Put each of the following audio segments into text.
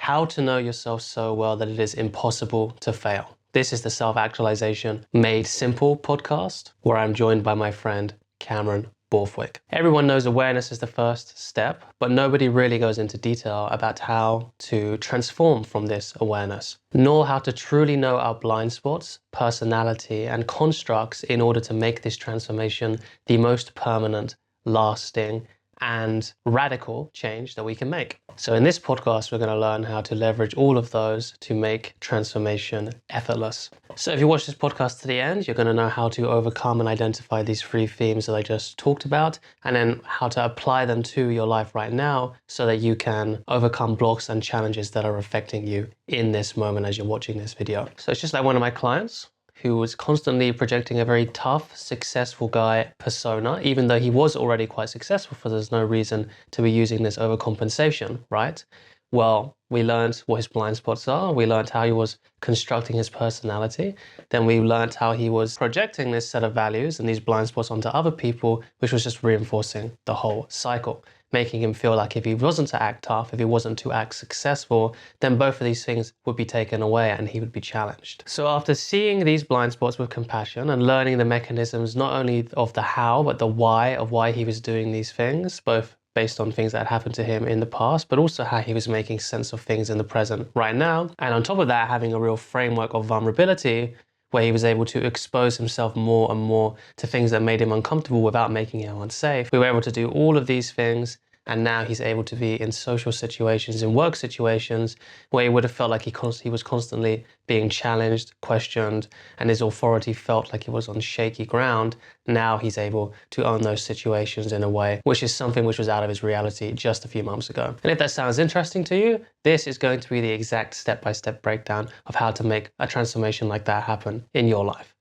how to know yourself so well that it is impossible to fail. This is the Self-Actualization Made Simple podcast, where I'm joined by my friend Cameron Borthwick. Everyone knows awareness is the first step, but nobody really goes into detail about how to transform from this awareness, nor how to truly know our blind spots, personality, and constructs in order to make this transformation the most permanent, lasting, and radical change that we can make. So in this podcast, we're going to learn how to leverage all of those to make transformation effortless. So if you watch this podcast to the end, you're going to know how to overcome and identify these 3 themes that I just talked about, and then how to apply them to your life right now so that you can overcome blocks and challenges that are affecting you in this moment as you're watching this video. So it's just like one of my clients who was constantly projecting a very tough, successful guy persona, even though he was already quite successful, for there's no reason to be using this overcompensation, right? Well, we learned what his blind spots are. We learned how he was constructing his personality. Then we learned how he was projecting this set of values and these blind spots onto other people, which was just reinforcing the whole cycle, making him feel like if he wasn't to act tough, if he wasn't to act successful, then both of these things would be taken away and he would be challenged. So after seeing these blind spots with compassion and learning the mechanisms, not only of the how, but the why of why he was doing these things, both based on things that had happened to him in the past, but also how he was making sense of things in the present right now. And on top of that, having a real framework of vulnerability where he was able to expose himself more and more to things that made him uncomfortable without making him unsafe. We were able to do all of these things, and now he's able to be in social situations, in work situations, where he would have felt like he was constantly being challenged, questioned, and his authority felt like he was on shaky ground. Now he's able to own those situations in a way which is something which was out of his reality just a few months ago. And if that sounds interesting to you, this is going to be the exact step-by-step breakdown of how to make a transformation like that happen in your life.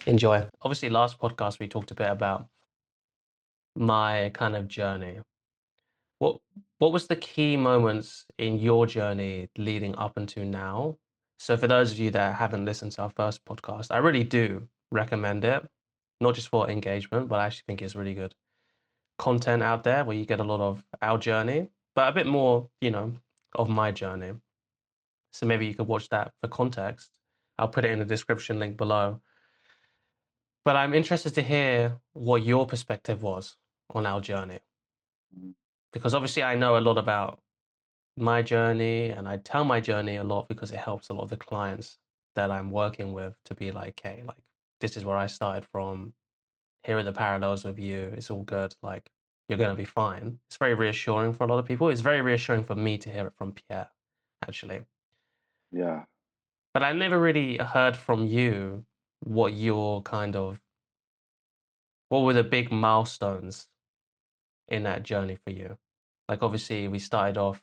Enjoy. Obviously, last podcast we talked a bit about my kind of journey. What what was the key moments in your journey leading up until now? So for those of you that haven't listened to our first podcast, I really do recommend it, not just for engagement, but I actually think it's really good content out there where you get a lot of our journey, but a bit more, of my journey. So maybe you could watch that for context. I'll put it in the description link below. But I'm interested to hear what your perspective was on our journey, because obviously I know a lot about my journey, and I tell my journey a lot because it helps a lot of the clients that I'm working with to be like, hey, like, this is where I started from. Here are the parallels with you. It's all good. Like, you're going to be fine. It's very reassuring for a lot of people. It's very reassuring for me to hear it from Pierre, actually. Yeah. But I never really heard from you what your what were the big milestones in that journey for you? Like, obviously, we started off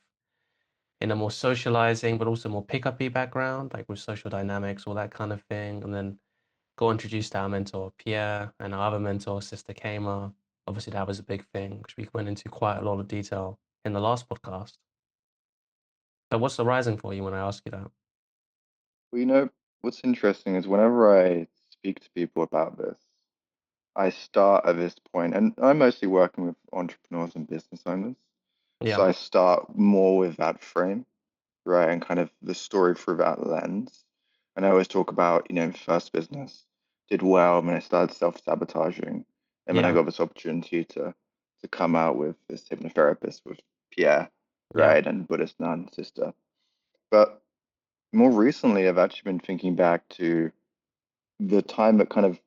in a more socializing, but also more pickup-y background, like with social dynamics, all that kind of thing. And then got introduced to our mentor, Pierre, and our other mentor, Sister Kama. Obviously, that was a big thing, which we went into quite a lot of detail in the last podcast. But what's arising for you when I ask you that? Well, what's interesting is whenever I speak to people about this, I start at this point, and I'm mostly working with entrepreneurs and business owners. So Yeah, I start more with that frame, right? And kind of the story through that lens. And I always talk about, first business did well, and then I started self-sabotaging. And then I yeah, got this opportunity to come out with this hypnotherapist with Pierre, yeah, right? And Buddhist nun sister. But more recently, I've actually been thinking back to the time that kind of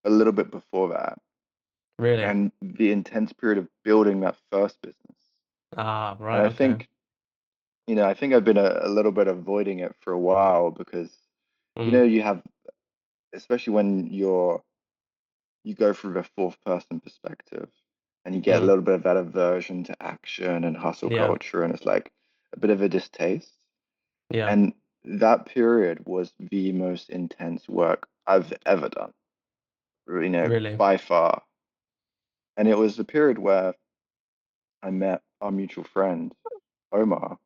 a little bit before that really. and the intense period of building that first business. Ah, And right, I okay. think, I think I've been a little bit avoiding it for a while because, Mm, you have, especially when you go through the fourth person perspective and you get a mm, little bit of that aversion to action and hustle yeah, culture, and it's like a bit of a distaste. yeah, And that period was the most intense work I've ever done, really. by far. And it was the period where I met our mutual friend, Omar,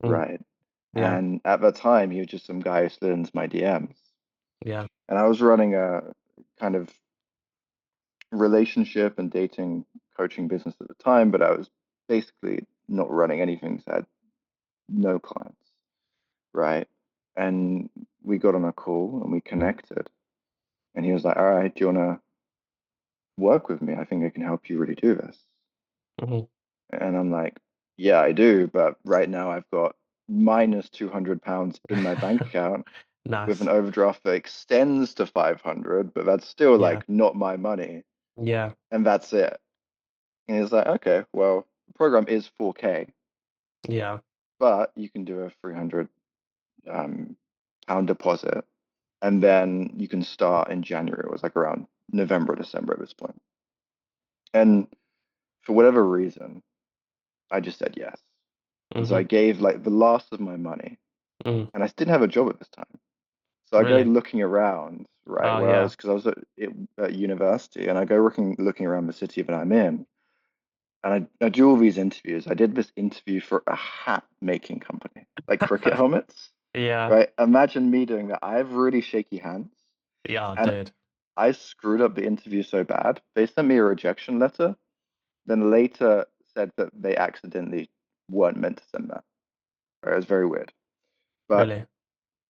Mm, right? yeah, And at that time, he was just some guy who slid into my DMs. yeah, And I was running a kind of relationship and dating coaching business at the time, but I was basically not running anything. So I had no clients, right? And we got on a call and we connected. And he was like, "All right, do you want to work with me? I think I can help you really do this." Hmm. And I'm like, "Yeah, I do, but right now I've got minus £200 in my bank account with an Nice. overdraft that extends to 500, but that's still Yeah. like not my money, Yeah. and that's it." And he's like, "Okay, well, the program is 4K, Yeah. but you can do a 300 um, pound deposit, and then you can start in January." It was like around November or December at this point. And for whatever reason, I just said yes. And so I Hmm. gave like the last of my money, Mm. and I didn't have a job at this time. So I go Really? looking around, right, Oh, where I was, yeah. because I was at university, and I go looking around the city that I'm in, and I do all these interviews. I did this interview for a hat making company, like cricket helmets, Yeah. right? Imagine me doing that. I have really shaky hands, Yeah, and dude. I screwed up the interview so bad. They sent me a rejection letter, then later said that they accidentally weren't meant to send that. Right? It was very weird. But Really?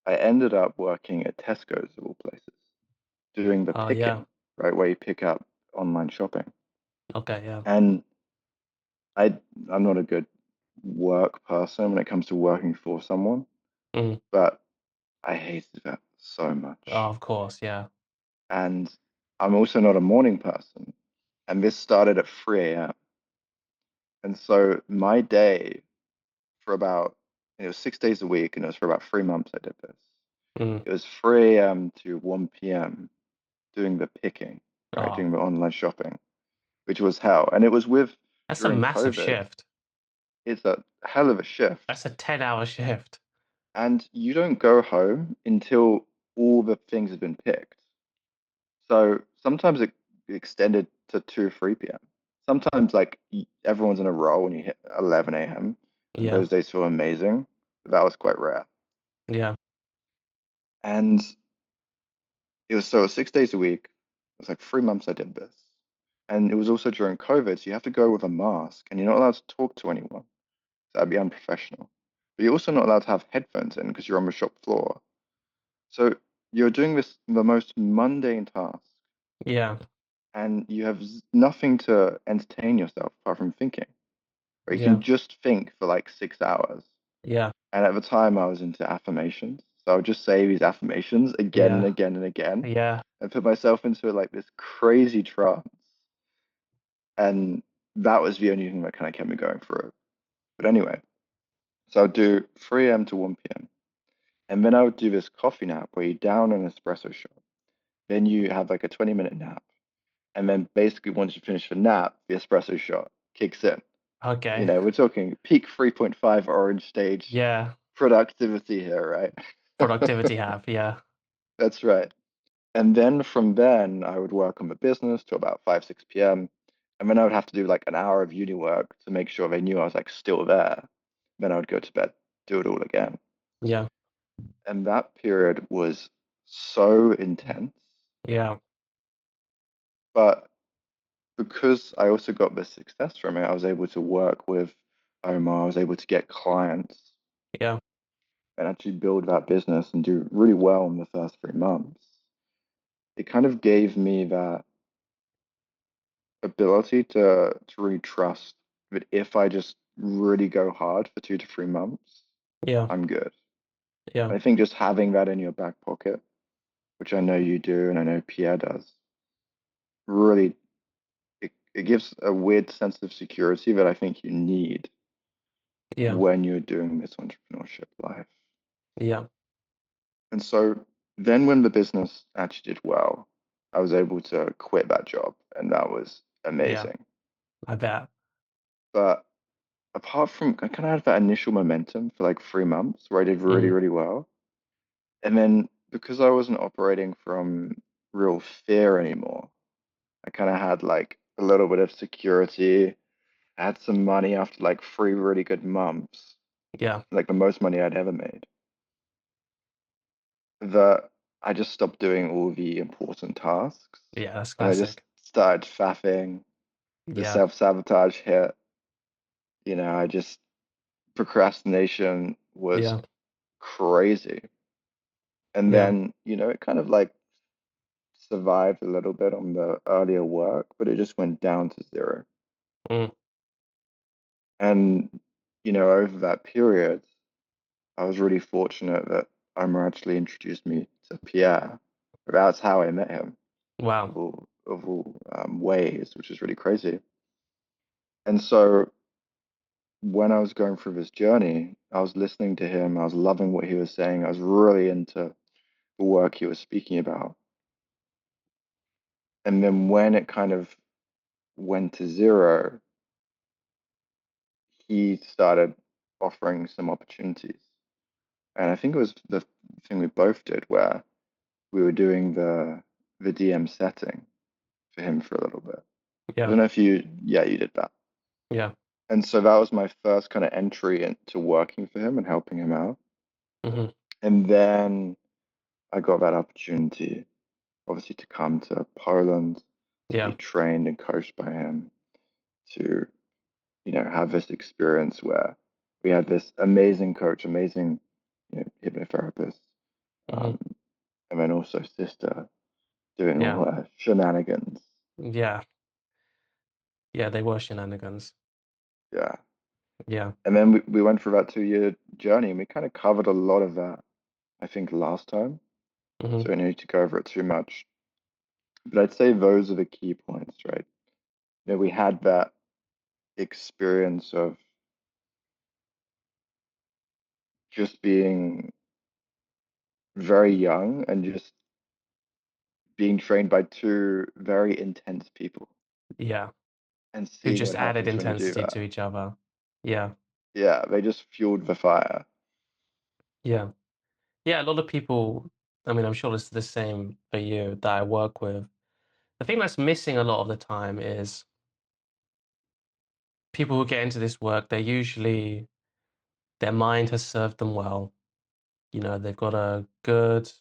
I ended up working at Tesco's of all places, doing the Oh, yeah. picking, right, where you pick up online shopping. Okay, yeah. And I I'm not a good work person when it comes to working for someone, Mm. but I hated that so Oh, much. of course, yeah. And I'm also not a morning person. And this started at 3 a.m. And so my day for about, it was 6 days a week, and it was for about 3 months I did this. Mm. It was 3 a.m. to 1 p.m. doing the picking, right, Oh, doing the online shopping, which was hell. And it was with that's a during massive COVID. shift. It's a hell of a shift. That's a 10-hour shift. And you don't go home until all the things have been picked. So sometimes it extended to 2 or 3 p.m. Sometimes like everyone's in a row when you hit 11 a.m. and Yeah. those days feel amazing. But that was quite rare. Yeah. And it was so 6 days a week. It was like 3 months I did this. And it was also during COVID, so you have to go with a mask and you're not allowed to talk to anyone. So that'd be unprofessional. But you're also not allowed to have headphones in because you're on the shop floor. So you're doing this the most mundane task, Yeah. and you have nothing to entertain yourself apart from thinking. Or you Yeah. can just think for like 6 hours. Yeah. And at the time, I was into affirmations, so I would just say these affirmations again and Yeah. again and again, Yeah. and put myself into like this crazy trance. And that was the only thing that kind of kept me going through it. But anyway, so I'd do 3 a.m. to 1 p.m. And then I would do this coffee nap where you down an espresso shot. Then you have like a 20-minute nap. And then basically once you finish the nap, the espresso shot kicks in. You Okay. know, we're talking peak 3.5 orange stage Yeah. productivity here, right? Productivity have. Yeah. That's right. And then from then, I would work on the business till about 5, 6 p.m. And then I would have to do like an hour of uni work to make sure they knew I was like still there. Then I would go to bed, do it all again. Yeah. And that period was so intense. Yeah. But because I also got the success from it, I was able to work with Omar, I was able to get clients Yeah. and actually build that business and do really well in the first 3 months. It kind of gave me that ability to really trust that if I just really go hard for 2 to 3 months, Yeah. I'm good. Yeah. I think just having that in your back pocket, which I know you do and I know Pierre does, really it gives a weird sense of security that I think you need Yeah. when you're doing this entrepreneurship life. Yeah. And so then when the business actually did well, I was able to quit that job and that was Yeah. amazing. I bet. But apart from, I kind of had that initial momentum for like 3 months where I did really, Mm. really well. And then because I wasn't operating from real fear anymore, I kind of had like a little bit of security. I had some money after like 3 really good months, Yeah. like the most money I'd ever made, that I just stopped doing all the important tasks Yeah. That's and I just classic. started faffing. The Yeah. self-sabotage hit. I just procrastination was Yeah. crazy. And Yeah. then, it kind of like survived a little bit on the earlier work, but it just went down to zero. Mm. And, over that period, I was really fortunate that Omar actually introduced me to Pierre. That's how I met him, Wow. of all ways, which is really crazy. And so when I was going through this journey, I was listening to him. I was loving what he was saying. I was really into the work he was speaking about. And then when it kind of went to zero, he started offering some opportunities. And I think it was the thing we both did where we were doing the DM setting for him for a little bit. I Yeah. don't know if yeah, you did that. Yeah. And so that was my first kind of entry into working for him and helping him out. Hmm. And then I got that opportunity, obviously, to come to Poland, to be Yeah. trained and coached by him, to, have this experience where we had this amazing coach, amazing, hypnotherapist, Hmm. um, and then also sister doing Yeah. all her shenanigans. Yeah. Yeah. They were shenanigans. Yeah. Yeah. And then we went through that 2-year journey and we kind of covered a lot of that, I think, last time. Hmm. So I don't need to go over it too much. But I'd say those are the key points, right? We had that experience of just being very young and just being trained by two very intense people Yeah. and Who seeing just what added happens when you do intensity to that. each other. Yeah. Yeah, they just fueled the fire. Yeah. Yeah. A lot of people, I mean, I'm sure it's the same for you that I work with. The thing that's missing a lot of the time is people who get into this work, they usually, their mind has served them well. They've got a good,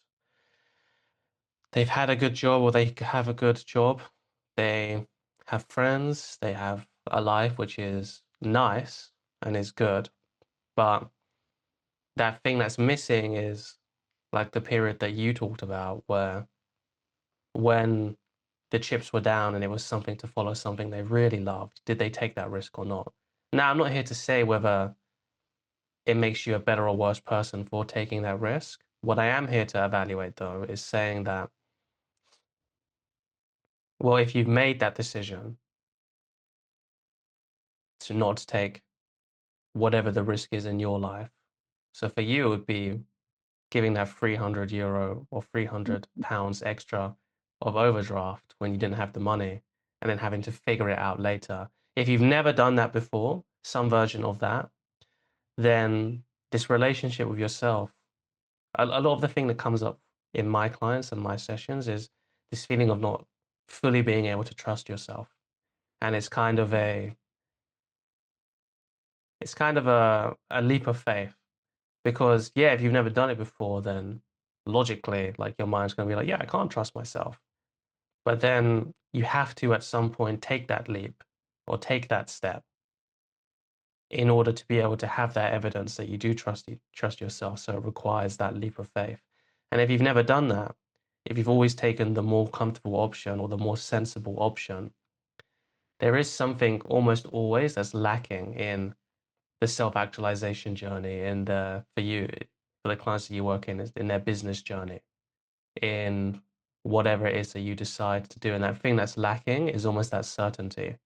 they've had a good job or they have a good job. They have friends, they have a life which is nice and is good. But that thing that's missing is like the period that you talked about where when the chips were down and it was something to follow something they really loved, did they take that risk or not? Now, I'm not here to say whether it makes you a better or worse person for taking that risk. What I am here to evaluate, though, is saying that, well, if you've made that decision to not take whatever the risk is in your life, so for you, it would be giving that €300 or £300 extra of overdraft when you didn't have the money and then having to figure it out later. If you've never done that before, some version of that, then this relationship with yourself, a lot of the thing that comes up in my clients and my sessions is this feeling of not fully being able to trust yourself. And it's kind of a leap of faith because yeah, if you've never done it before, then logically, like your mind's going to be like, yeah, I can't trust myself. But then you have to at some point take that leap or take that step in order to be able to have that evidence that you do trust yourself. So it requires that leap of faith. And if you've never done that, if you've always taken the more comfortable option or the more sensible option, there is something almost always that's lacking in the self-actualization journey and for you, for the clients that you work in their business journey, in whatever it is that you decide to do. And that thing that's lacking is almost that certainty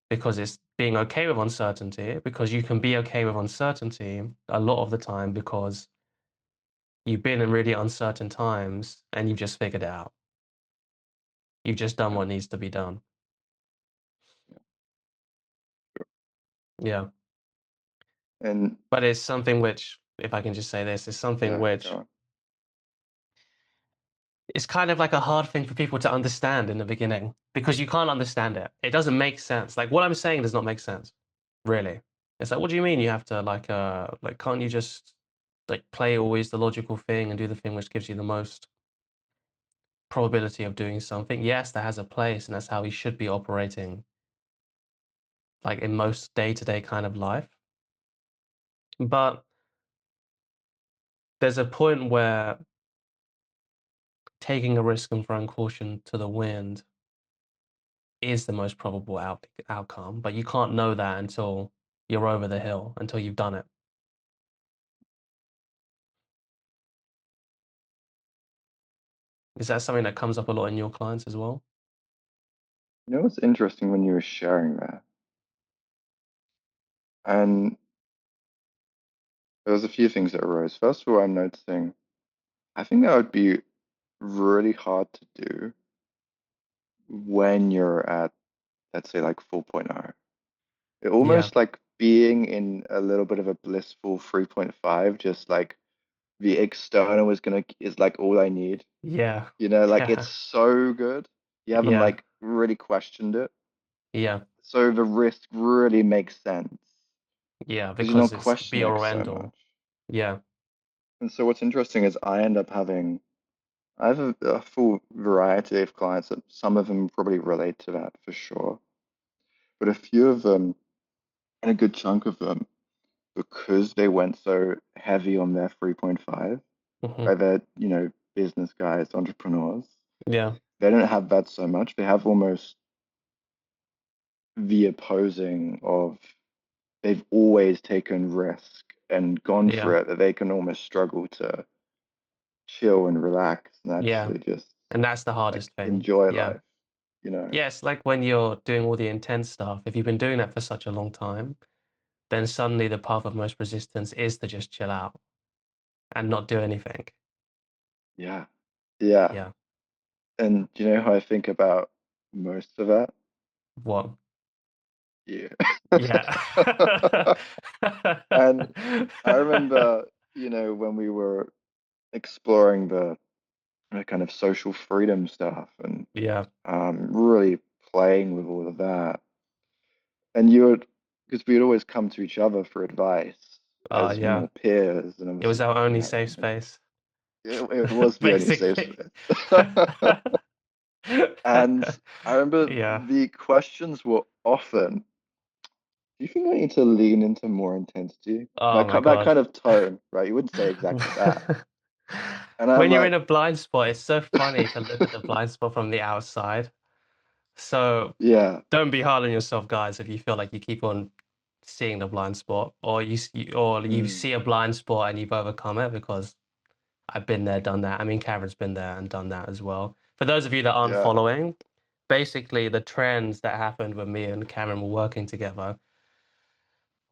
because it's being okay with uncertainty, because you can be okay with uncertainty a lot of the time because you've been in really uncertain times and you've just figured it out. You've just done Yeah, what needs to be done. yeah, Yeah. and But it's something which, if I can just say this, is something yeah, go which on. it's kind of like a hard thing for people to understand in the beginning because you can't understand it. It doesn't make sense. Like what I'm saying does not make sense, really. It's like, what do you mean you have to like can't you just like play always the logical thing and do the thing which gives you the most probability of doing something? Yes, that has a place and that's how we should be operating like in most day-to-day kind of life. But there's a point where taking a risk and throwing caution to the wind is the most probable outcome, but you can't know that until you're over the hill, until you've done it. Is that something that comes up a lot in your clients as well? You know what's interesting when you were sharing that? And there was a few things that arose. First of all, I'm noticing, I think that would be really hard to do when you're at, let's say, like 4.0. It Yeah, almost like being in a little bit of a blissful 3.5, just like the external is like all I need. yeah, You know, like it's yeah, so good. You haven't yeah, like really questioned it. yeah, So the risk really makes sense yeah, because you're not because it's be questioning it or so end all. much. Yeah, And so what's interesting is I have a full variety of clients that some of them probably relate to that for sure. But a few of them, and a good chunk of them, because they went so heavy on their 3.5, hmm, right? They're, business guys, entrepreneurs. yeah, They don't have that so much. They have almost the opposing of they've always taken risk and gone yeah, for it, that they can almost struggle to chill and relax and yeah. actually just And that's the like hardest thing. enjoy Yeah. life, you know? Yeah, it's like when you're doing all the intense stuff, if you've been doing that for such a long time, then suddenly the path of most resistance is to just chill out and not do anything. Yeah. Yeah. Yeah. And do you know how I think about most of that? What? Yeah. Yeah. And I remember, when we were exploring the kind of social freedom stuff and Yeah. really playing with all of that. And because we'd always come to each other for advice as Yeah. more peers, and It was obviously our we only had, safe space, it was the only safe basically. space. And I remember Yeah. the questions were often, do you think I need to lean into more intensity? Oh my That God. kind of tone, right? You wouldn't say exactly that. And I'm When you're in like, a blind spot, it's so funny to look at the blind spot from the outside. So yeah, don't be hard on yourself, guys, if you feel like you keep on seeing the blind spot, or you mm, see a blind spot and you've overcome it, because I've been there, done that. I mean, Cameron's been there and done that as well. For those of you that aren't yeah, following, basically the trends that happened when me and Cameron were working together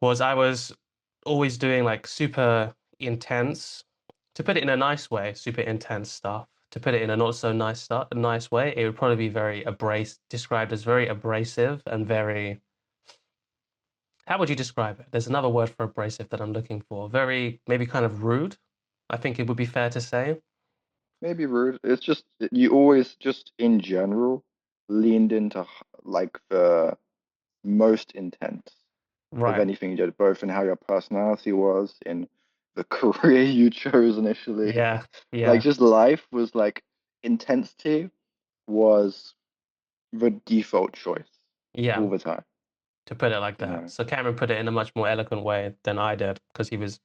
was I was always doing like super intense, to put it in a nice way, super intense stuff. To put it in a not so nice way, it would probably be described as very abrasive and very, how would you describe it? There's another word for abrasive that I'm looking for. Very, maybe kind of rude, I think it would be fair to say. maybe rude. It's just you always just in general leaned into like the most intense of Right. anything you did, both in how your personality was, in the career you chose initially. Yeah. Like Yeah. just life was like intensity was the default choice Yeah. all the time, To put it like you that. know? So Cameron put it in a much more eloquent way than I did, because he was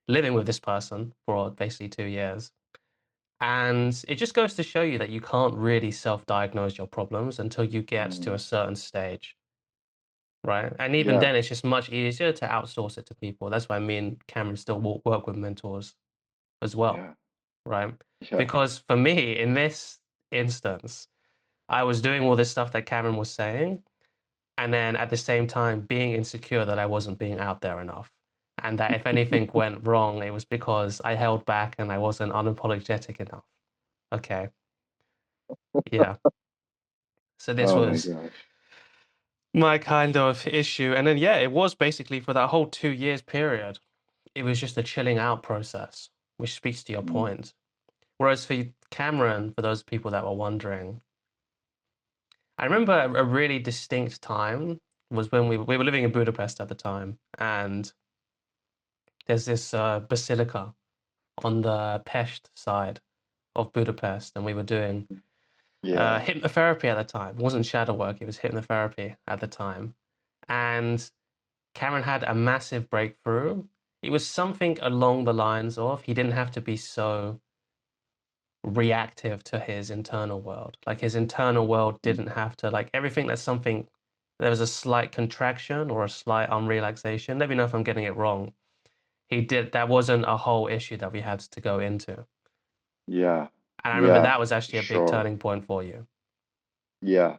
living with this person for basically 2 years. And it just goes to show you that you can't really self-diagnose your problems until you get to a Mm, certain stage, right? And even yeah, then, it's just much easier to outsource it to people. That's why me and Cameron still work with mentors as well, yeah, right? yeah. Because for me, in this instance, I was doing all this stuff that Cameron was saying, and then at the same time being insecure that I wasn't being out there enough. And that if anything went wrong, it was because I held back and I wasn't unapologetic enough. Okay. Yeah. So this Oh my was gosh. my kind of issue. And then, yeah, it was basically for that whole 2 years period, it was just a chilling out process, which speaks to your Mm, point. Whereas for Cameron, for those people that were wondering, I remember a really distinct time was when we were living in Budapest at the time. And there's this basilica on the Pest side of Budapest. And we were doing yeah. hypnotherapy at the time. It wasn't shadow work, it was hypnotherapy at the time. And Cameron had a massive breakthrough. It was something along the lines of he didn't have to be so reactive to his internal world. Like his internal world Mm. didn't have to, like everything that's something, there was a slight contraction or a slight unrelaxation. Let me know if I'm getting it wrong. That wasn't a whole issue that we had to go into. Yeah. And I remember Yeah. that was For actually a big sure. turning point for you. Yeah.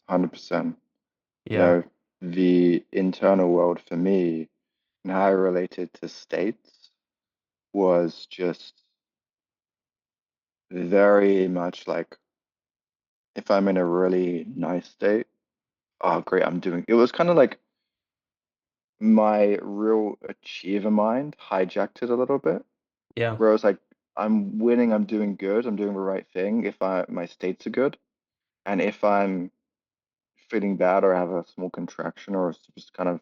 100%. You Yeah. know, the internal world for me and how I related to states was just very much like if I'm in a really nice state, oh great, I'm doing it was kind of like my real achiever mind hijacked it a little bit. Yeah. Where I was like, I'm winning, I'm doing good, I'm doing the right thing if my states are good. And if I'm feeling bad or have a small contraction or just kind of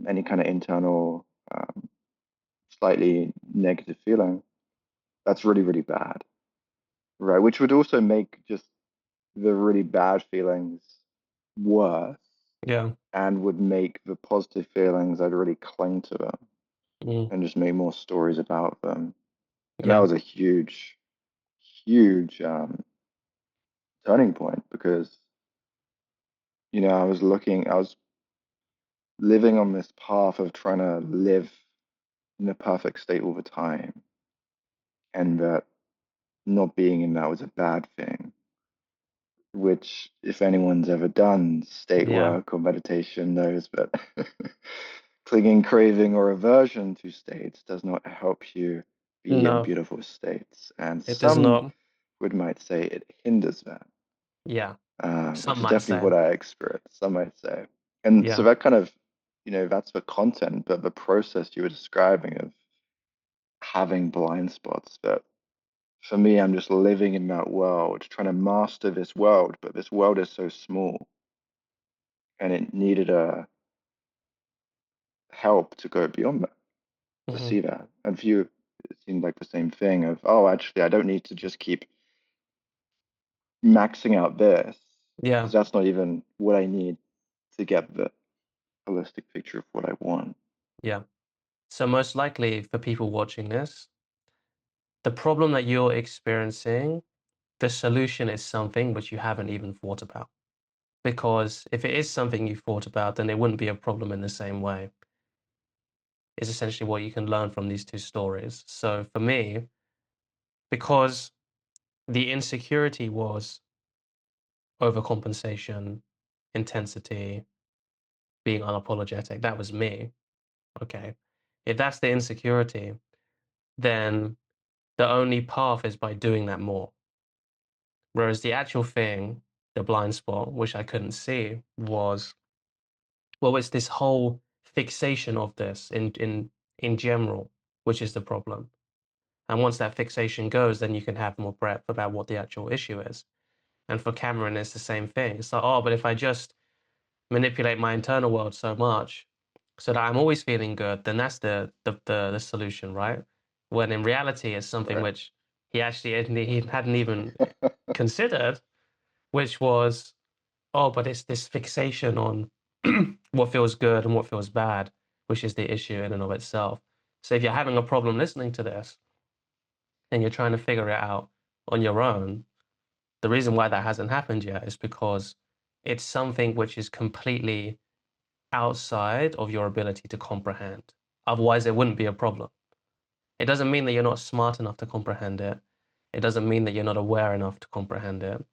any kind of internal slightly negative feeling, that's really, really bad. Right. Which would also make just the really bad feelings worse Yeah. and would make the positive feelings, I'd really cling to them Mm. and just make more stories about them. And that Yeah. was a huge, huge turning point because, I was living on this path of trying to live in a perfect state all the time, and that not being in that was a bad thing. Which, if anyone's ever done state Yeah. work or meditation, knows that clinging, craving, or aversion to states does not help you be in No, beautiful states. And it does some not. might say it hinders that, Yeah. which Some is might definitely say. what I experienced, some might say. And so Yeah. that kind of, that's the content, but the process you were describing of having blind spots that for me, I'm just living in that world, trying to master this world, but this world is so small and it needed a help to go beyond that, to Hmm. see that. And for you, it seemed like the same thing of, oh, actually, I don't need to just keep maxing out this Yeah. because that's not even what I need to get the holistic picture of what I want. Yeah. So most likely for people watching this, the problem that you're experiencing, the solution is something which you haven't even thought about. Because if it is something you thought about, then it wouldn't be a problem in the same way. Is essentially what you can learn from these two stories. So for me, because the insecurity was overcompensation, intensity, being unapologetic, that was me. Okay. If that's the insecurity, then the only path is by doing that more. Whereas the actual thing, the blind spot, which I couldn't see, was, well, it's this whole fixation of this in general, which is the problem. And once that fixation goes, then you can have more breadth about what the actual issue is. And for Cameron, it's the same thing. It's like, oh, but if I just manipulate my internal world so much so that I'm always feeling good, then that's the solution, right? When in reality, it's something Right. which he hadn't even considered, which was, oh, but it's this fixation on what feels good and what feels bad, which is the issue in and of itself. So if you're having a problem listening to this and you're trying to figure it out on your own, the reason why that hasn't happened yet is because it's something which is completely outside of your ability to comprehend. Otherwise, it wouldn't be a problem. It doesn't mean that you're not smart enough to comprehend it. It doesn't mean that you're not aware enough to comprehend it.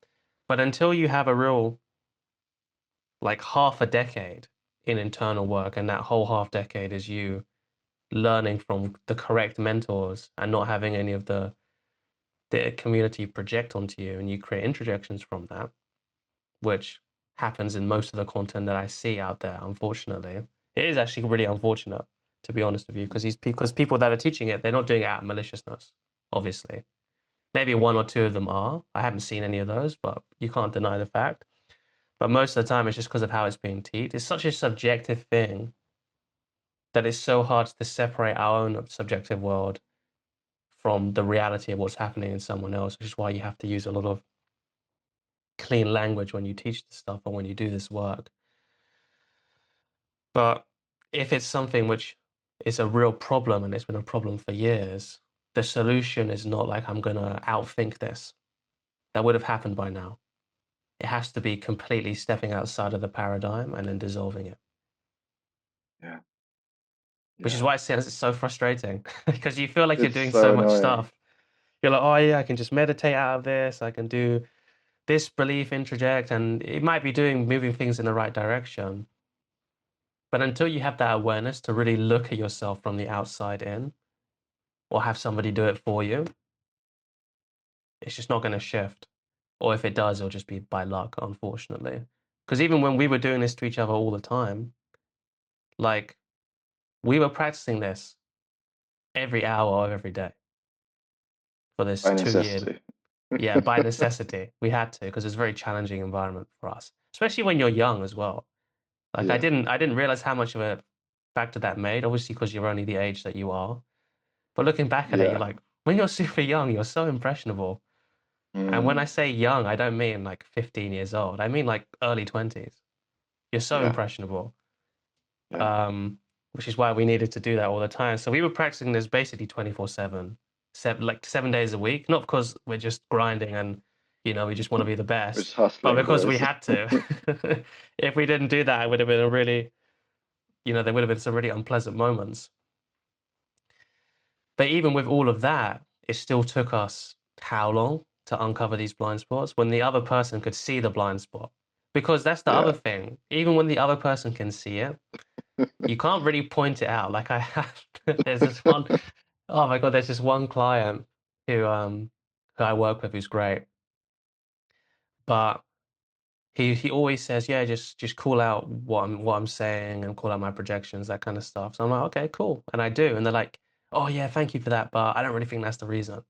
But until you have a real, like half a decade in internal work, and that whole half decade is you learning from the correct mentors and not having any of the community project onto you, and you create introjections from that, which happens in most of the content that I see out there, unfortunately. It is actually really unfortunate, to be honest with you, because people that are teaching it, they're not doing it out of maliciousness, obviously. Maybe one or two of them are. I haven't seen any of those, but you can't deny the fact. But most of the time, it's just because of how it's being taught. It's such a subjective thing that it's so hard to separate our own subjective world from the reality of what's happening in someone else, which is why you have to use a lot of clean language when you teach this stuff or when you do this work. But if it's something which is a real problem and it's been a problem for years, the solution is not like I'm gonna outthink this. That would have happened by now. It has to be completely stepping outside of the paradigm and then dissolving it. Yeah. Which is Yeah. why it's so frustrating because you feel like you're It's doing so so much annoying. stuff. You're like, oh yeah, I can just meditate out of this. I can do this belief introject, and it might be moving things in the right direction. But until you have that awareness to really look at yourself from the outside in, or have somebody do it for you, it's just not going to shift. Or if it does, it'll just be by luck, unfortunately. Because even when we were doing this to each other all the time, like we were practicing this every hour of every day for this By 2 year. necessity. Yeah, by necessity, we had to because it's a very challenging environment for us, especially when you're young as well. Like Yeah. I didn't realize how much of a factor that made, obviously because you're only the age that you are. But looking back at it, you're Yeah. like, when you're super young, you're so impressionable. And when I Mm. say young, I don't mean like 15 years old. I mean like early 20s. You're so Yeah. impressionable. Yeah. Um, which is why we needed to do that all the time. So we were practicing this basically 24/7, like 7 days a week. Not because we're just grinding and we just want to be the We're best, just but hustling, because we boys. had to. If we didn't do that, it would have been a really, there would have been some really unpleasant moments. But even with all of that, it still took us how long to uncover these blind spots when the other person could see the blind spot? Because that's the other Yeah. thing. Even when the other person can see it, you can't really point it out. Like I have, there's this one, oh my God, there's this one client who I work with who's great, but he always says, yeah, just call out what I'm saying and call out my projections, that kind of stuff. So I'm like, okay, cool, and I do, and they're like, oh yeah, thank you for that, but I don't really think that's the reason.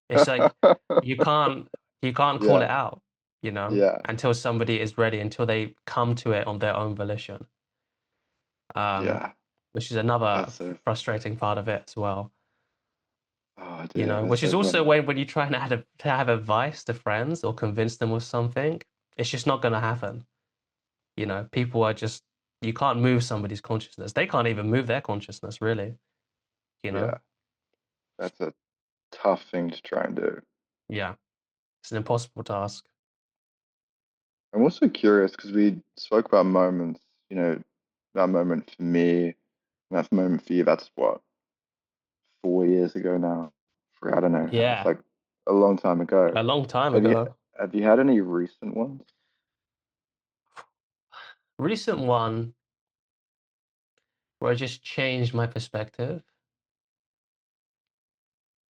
It's like you can't you can't call Yeah. it out, Yeah. until somebody is ready, until they come to it on their own volition. Um, Yeah. which is another That's so frustrating part of it as well. oh dear, that's Which is so also funny. when you try and to have advice to friends or convince them of something, it's just not going to happen. People are just, you can't move somebody's consciousness. They can't even move their consciousness, really, you know? Yeah. That's a tough thing to try and do. Yeah, it's an impossible task. I'm also curious because we spoke about moments, that moment for me, and that moment for you, that's what, 4 years ago now. I don't know. It's Yeah, like a long time ago. a long time Have you ago. have you had any recent ones? Recent one where I just changed my perspective.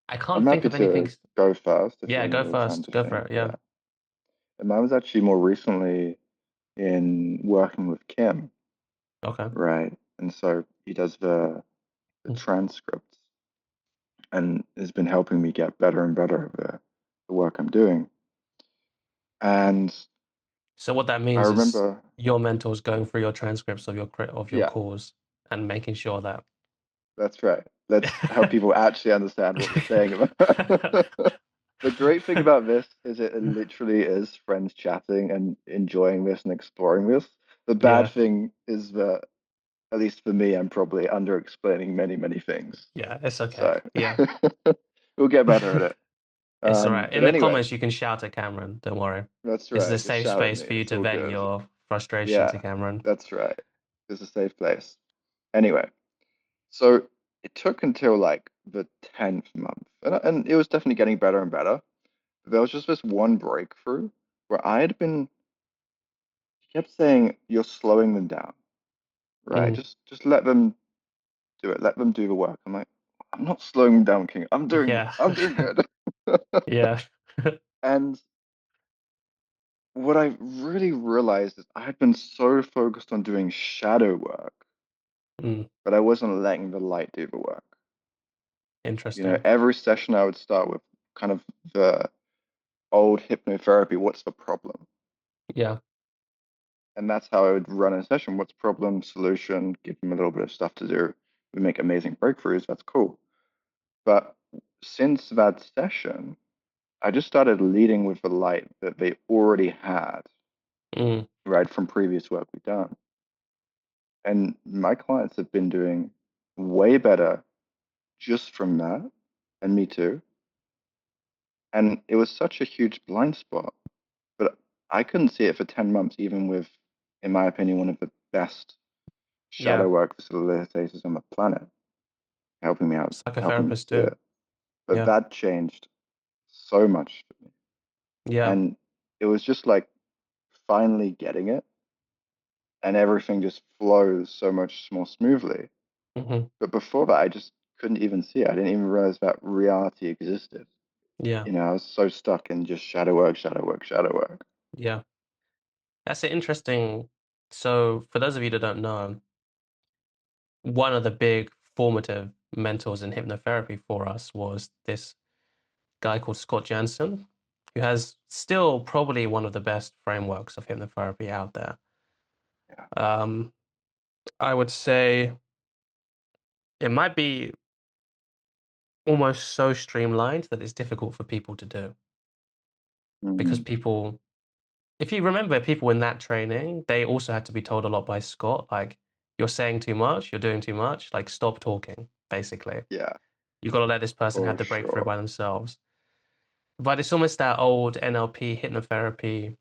I I'm can't think happy of anything. to go first if you Yeah, want a go little time first. to Go for think. it. Yeah. Yeah. And mine was actually more recently in working with Kim, Okay. right? And so he does the Mm. transcripts and has been helping me get better and better at the work I'm doing. And So what that I means is remember, your mentor's going through your transcripts of your yeah, calls and making sure that. that's right. Let's help people actually understand what we're saying about. The great thing about this is it literally is friends chatting and enjoying this and exploring this. The bad Yeah. thing is that, at least for me, I'm probably under explaining many, many things. Yeah, it's okay. So Yeah. we'll get better at it. It's all right. But In the anyway, comments, you can shout at Cameron. Don't worry. that's This is a right. Just safe shout at space me. for you It's to all vent good. your frustration to Yeah, Cameron. that's right. It's a safe place. Anyway, so it took until like the 10th month, and it was definitely getting better and better. But there was just this one breakthrough where he kept saying, "You're slowing them down, right? Mm, Just let them do it. Let them do the work." I'm like, "I'm not slowing them down, King. yeah. I'm doing good." Yeah. And what I really realized is I had been so focused on doing shadow work, Mm, but I wasn't letting the light do the work. interesting. Every session I would start with kind of the old hypnotherapy, what's the problem? Yeah. And that's how I would run a session. What's problem, solution, give them a little bit of stuff to do. We make amazing breakthroughs. That's cool. But since that session, I just started leading with the light that they already had, Mm, right, from previous work we've done. And my clients have been doing way better just from that, and me too. And it was such a huge blind spot, but I couldn't see it for 10 months, even with, in my opinion, one of the best Yeah. shadow work facilitators on the planet, helping me out, helping me Psychotherapists see too. it. But Yeah. that changed so much for me. Yeah. And it was just like finally getting it, and everything just flows so much more smoothly. Hmm. But before that, I just couldn't even see it. I didn't even realize that reality existed. Yeah. I was so stuck in just shadow work, shadow work, shadow work. Yeah. That's an interesting. So, for those of you that don't know, one of the big formative mentors in hypnotherapy for us was this guy called Scott Jansen, who has still probably one of the best frameworks of hypnotherapy out there. Yeah. Um, I would say it might be almost so streamlined that it's difficult for people to do because Mm, people, if you remember people in that training, they also had to be told a lot by Scott, like, you're saying too much, you're doing too much, like, stop talking, basically. yeah, You've got to let this person have for the breakthrough sure. by themselves. But it's almost that old NLP hypnotherapy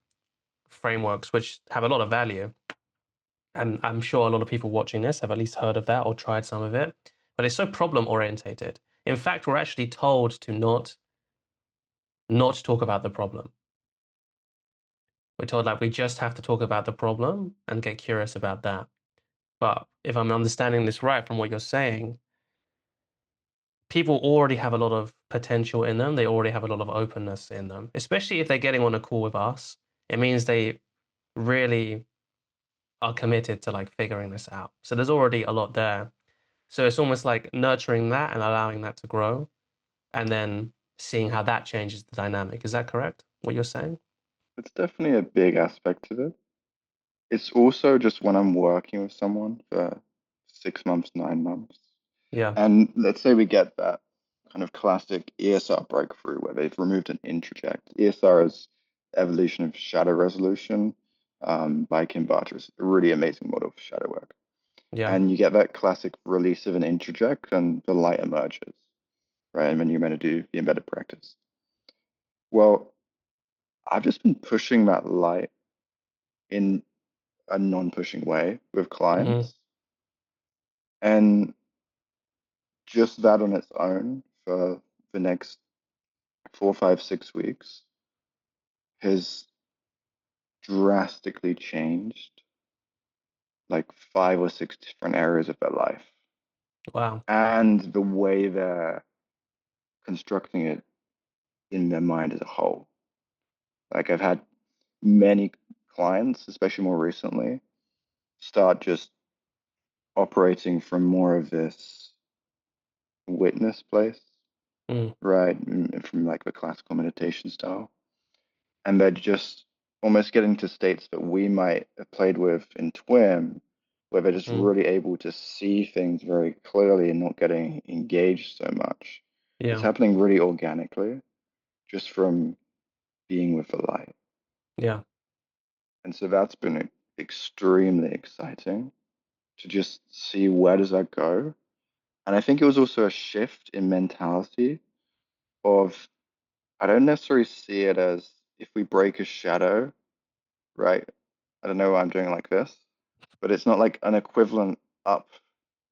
frameworks, which have a lot of value. And I'm sure a lot of people watching this have at least heard of that or tried some of it. But it's so problem orientated. In fact, we're actually told to not talk about the problem. We're told like we just have to talk about the problem and get curious about that. But if I'm understanding this right from what you're saying, people already have a lot of potential in them. They already have a lot of openness in them, especially if they're getting on a call with us. It means they really are committed to like figuring this out. So there's already a lot there. So it's almost like nurturing that and allowing that to grow and then seeing how that changes the dynamic. Is that correct? What you're saying? It's definitely a big aspect of it. It's also just when I'm working with someone for 6 months, 9 months, Yeah. and let's say we get that kind of classic ESR breakthrough where they've removed an interject. ESR is evolution of shadow resolution by Kim Barter. It's a really amazing model for shadow work. Yeah. And you get that classic release of an interject and the light emerges, right? And then you're meant to do the embedded practice. Well, I've just been pushing that light in a non-pushing way with Hmm. clients. And just that on its own for the next 4, 5, 6 weeks has drastically changed like 5 or 6 different areas of their life Wow. and the way they're constructing it in their mind as a whole. Like I've had many clients, especially more recently, start just operating from more of this witness place, Mm. right? From like the classical meditation style. And they're just almost getting to states that we might have played with in Twim, where they're just Mm. really able to see things very clearly and not getting engaged so much. It's Yeah. happening really organically, just from being with the light. Yeah. And so that's been extremely exciting to just see where does that go. And I think it was also a shift in mentality of I don't necessarily see it as if we break a shadow, right? I don't know why I'm doing like this, but it's not like an equivalent up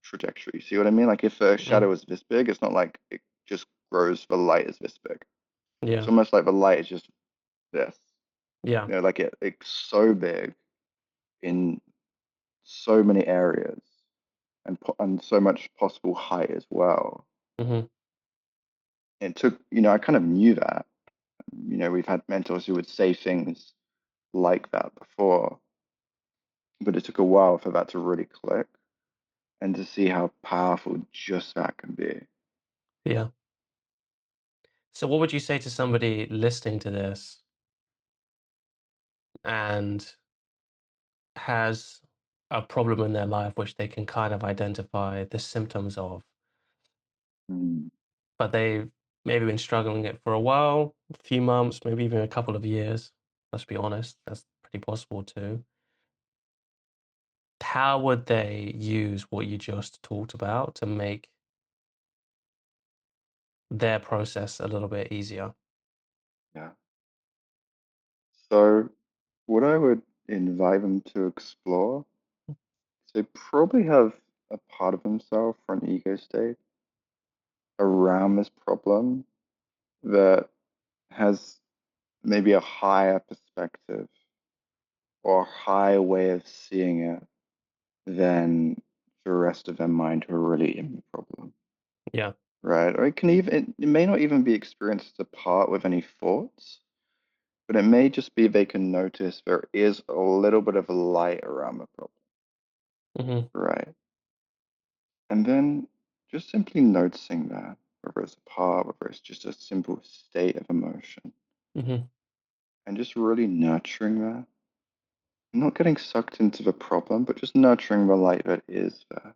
trajectory. See what I mean? Like if a Mm. shadow is this big, it's not like it just grows, the light is this big. It's Yeah. almost like the light is just this. Yeah. Like it's so big in so many areas and so much possible height as well. Hmm. It took, I kind of knew that. We've had mentors who would say things like that before, but it took a while for that to really click and to see how powerful just that can be. Yeah. So what would you say to somebody listening to this and has a problem in their life which they can kind of identify the symptoms of, Mm. but they've maybe been struggling it for a while, a few months, maybe even a couple of years. Let's be honest, that's pretty possible too. how would they use what you just talked about to make their process a little bit easier? Yeah. So, what I would invite them to explore, they probably have a part of themselves or an ego state around this problem that has maybe a higher perspective or a higher way of seeing it than the rest of their mind who are really in the problem, Yeah. right? Or it may not even be experienced as a part with any thoughts, but it may just be they can notice there is a little bit of a light around the problem, Mhm. right? And then just simply noticing that, whether it's a part, whether it's just a simple state of emotion, Mhm. and just really nurturing that, not getting sucked into the problem, but just nurturing the light that is there.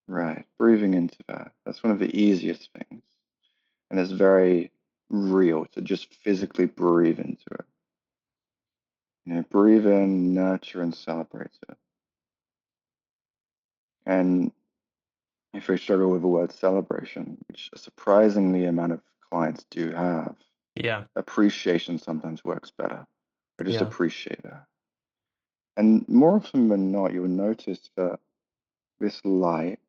Right. Breathing into that. That's one of the easiest things. And it's very real to just physically breathe into it. Breathe in, nurture, and celebrate it. And if we struggle with the word celebration, which a surprisingly amount of clients do have, Yeah. appreciation sometimes works better. Or just Yeah. appreciate that. And more often than not, you will notice that this light,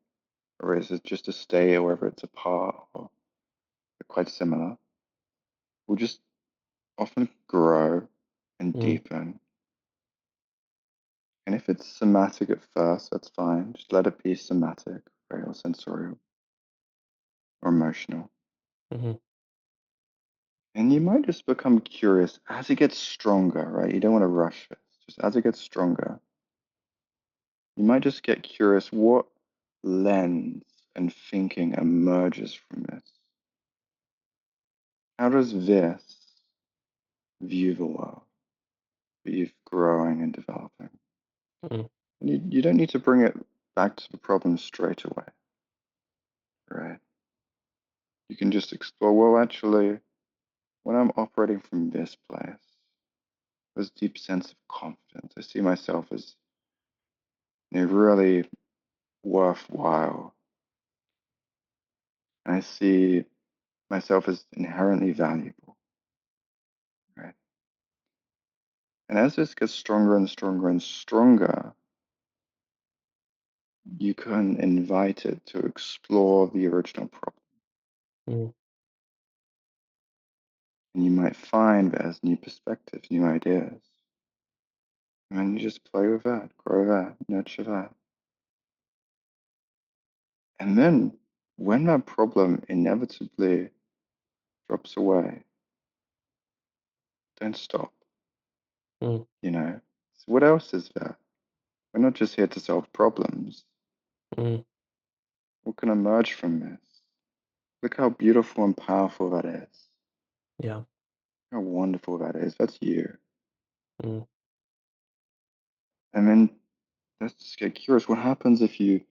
or is it just a state, or whether it's a part or quite similar, will just often grow and Mm. deepen. And if it's somatic at first, that's fine. Just let it be somatic, or sensorial or emotional. Mhm. And you might just become curious as it gets stronger, right? You don't want to rush it. Just as it gets stronger, you might just get curious what lens and thinking emerges from this. How does this view the world, be growing and developing? Mm. And you don't need to bring it back to the problem straight away, right? You can just explore, well, actually, when I'm operating from this place, this deep sense of confidence, I see myself as really worthwhile. And I see myself as inherently valuable, right? And as this gets stronger and stronger and stronger, you can invite it to explore the original problem. Mm. And you might find there's new perspectives, new ideas. And you just play with that, grow that, nurture that. And then when that problem inevitably drops away, don't stop, Mm. you know? So what else is there? We're not just here to solve problems. Mm. What can emerge from this? Look how beautiful and powerful that is. Yeah. How wonderful that is. That's you. Mm. And then let's just get curious. What happens if you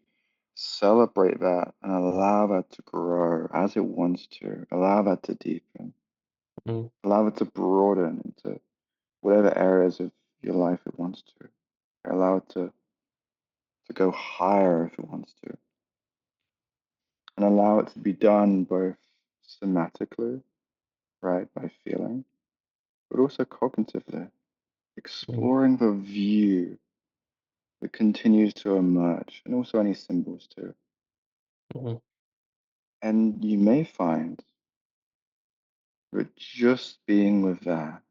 celebrate that and allow that to grow as it wants to? Allow that to deepen. Mm. Allow it to broaden into whatever areas of your life it wants to. Allow it to go higher if it wants to. And allow it to be done both somatically, right, by feeling, but also cognitively, Mm. exploring the view that continues to emerge, and also any symbols too. Mhm. And you may find that just being with that,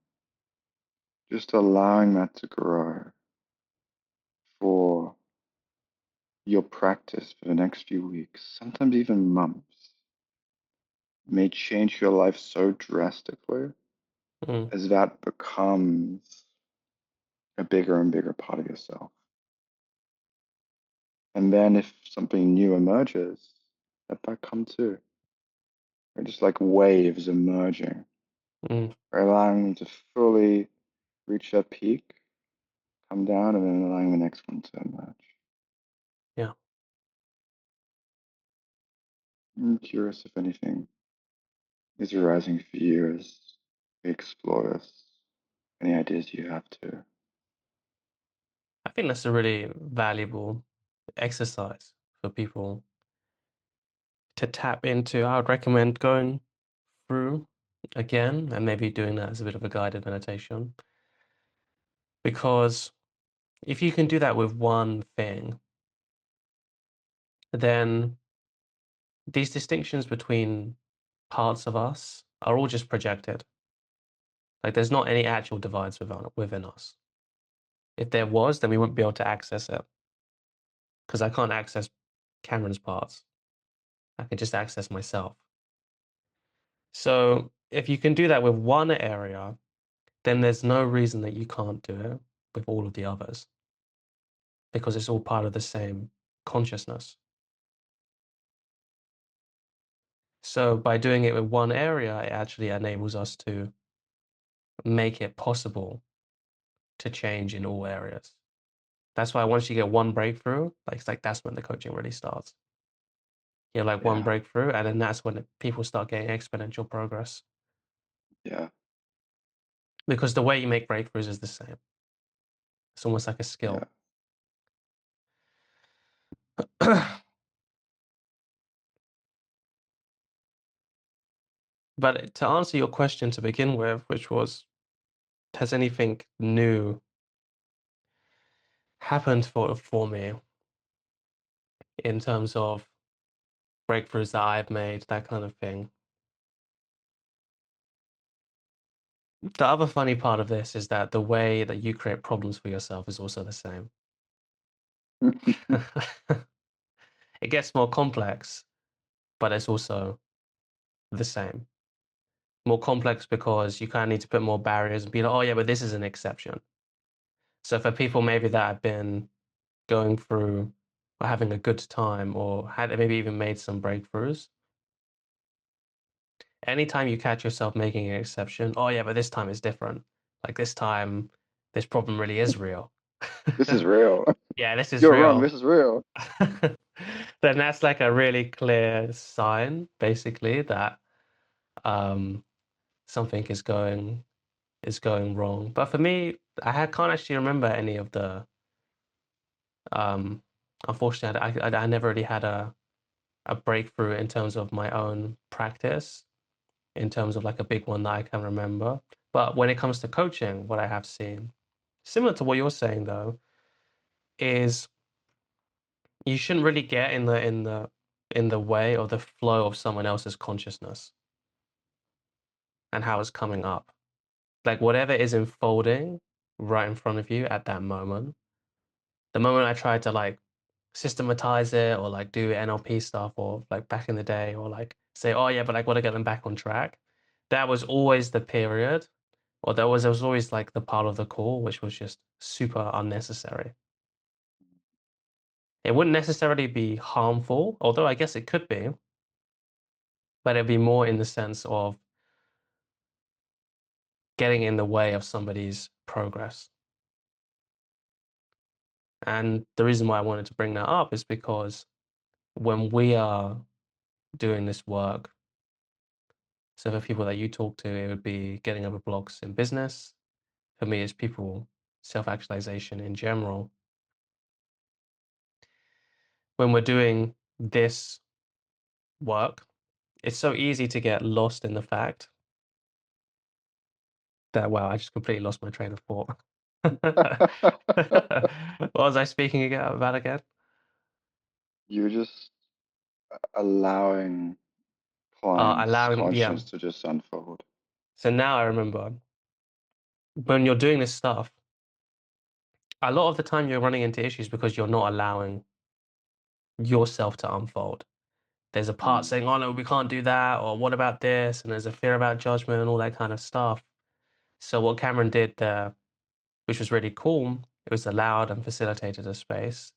just allowing that to grow for your practice for the next few weeks, sometimes even months, may change your life so drastically Mm. as that becomes a bigger and bigger part of yourself. And then if something new emerges, let that come too. They're just like waves emerging, Mm. allowing them to fully reach their peak, come down, and then allowing the next one to emerge. Yeah. I'm curious if anything is arising for you as we explore this. Any ideas you have too? I think that's a really valuable exercise for people to tap into. I would recommend going through again and maybe doing that as a bit of a guided meditation. Because if you can do that with one thing, then these distinctions between parts of us are all just projected. Like there's not any actual divides within us. If there was, then we wouldn't be able to access it. Because I can't access Cameron's parts. I can just access myself. So if you can do that with one area, then there's no reason that you can't do it with all of the others. Because it's all part of the same consciousness. So by doing it with one area, it actually enables us to make it possible to change in all areas. That's why once you get one breakthrough, like it's like that's when the coaching really starts. You have like one Yeah. breakthrough, and then that's when people start getting exponential progress. Yeah. Because the way you make breakthroughs is the same. It's almost like a Yeah. skill. But to answer your question to begin with, which was, has anything new happened for me in terms of breakthroughs that I've made, that kind of thing? The other funny part of this is that the way that you create problems for yourself is also the same. It gets more complex, but it's also the same. More complex because you kind of need to put more barriers and be like, oh yeah, but this is an exception. So for people maybe that have been going through or having a good time or had maybe even made some breakthroughs, anytime you catch yourself making an exception, oh yeah, but this time it's different. Like this time, this problem really is real. This is real. Yeah, this is You're wrong. real. This is real. Then that's like a really clear sign, basically, that um, something is going wrong. But for me, can't actually remember any of the. Um, unfortunately, I never really had a breakthrough in terms of my own practice, in terms of like a big one that I can remember. But when it comes to coaching, what I have seen, similar to what you're saying though, is you shouldn't really get in the way of the flow of someone else's consciousness and how it's coming up. Like whatever is unfolding right in front of you at that moment. The moment I tried to like systematize it or like do NLP stuff or like back in the day or like say, oh yeah, but I got to get them back on track. That was always the period, or there was always like the part of the call which was just super unnecessary. It wouldn't necessarily be harmful, although I guess it could be, but it'd be more in the sense of getting in the way of somebody's progress. And the reason why I wanted to bring that up is because when we are doing this work, so for people that you talk to, it would be getting over blocks in business. For me, it's people self-actualization in general. When we're doing this work, it's so easy to get lost in the fact that, wow, I just completely lost my train of thought. What was I speaking about again? You're just allowing clients' Allowing, yeah. conscience to just unfold. So now I remember when you're doing this stuff, a lot of the time you're running into issues because you're not allowing yourself to unfold. There's a part Mm. saying, oh no, we can't do that, or what about this? And there's a fear about judgment and all that kind of stuff. So what Cameron did there, which was really cool, it was allowed and facilitated a space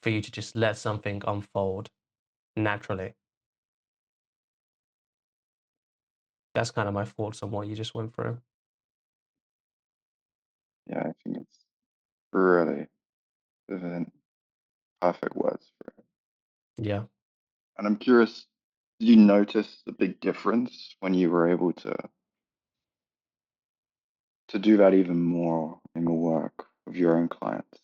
for you to just let something unfold naturally. That's kind of my thoughts on what you just went through. Yeah, I think it's really vivid, perfect words for it. Yeah. And I'm curious, did you notice the big difference when you were able to do that even more in the work of your own clients?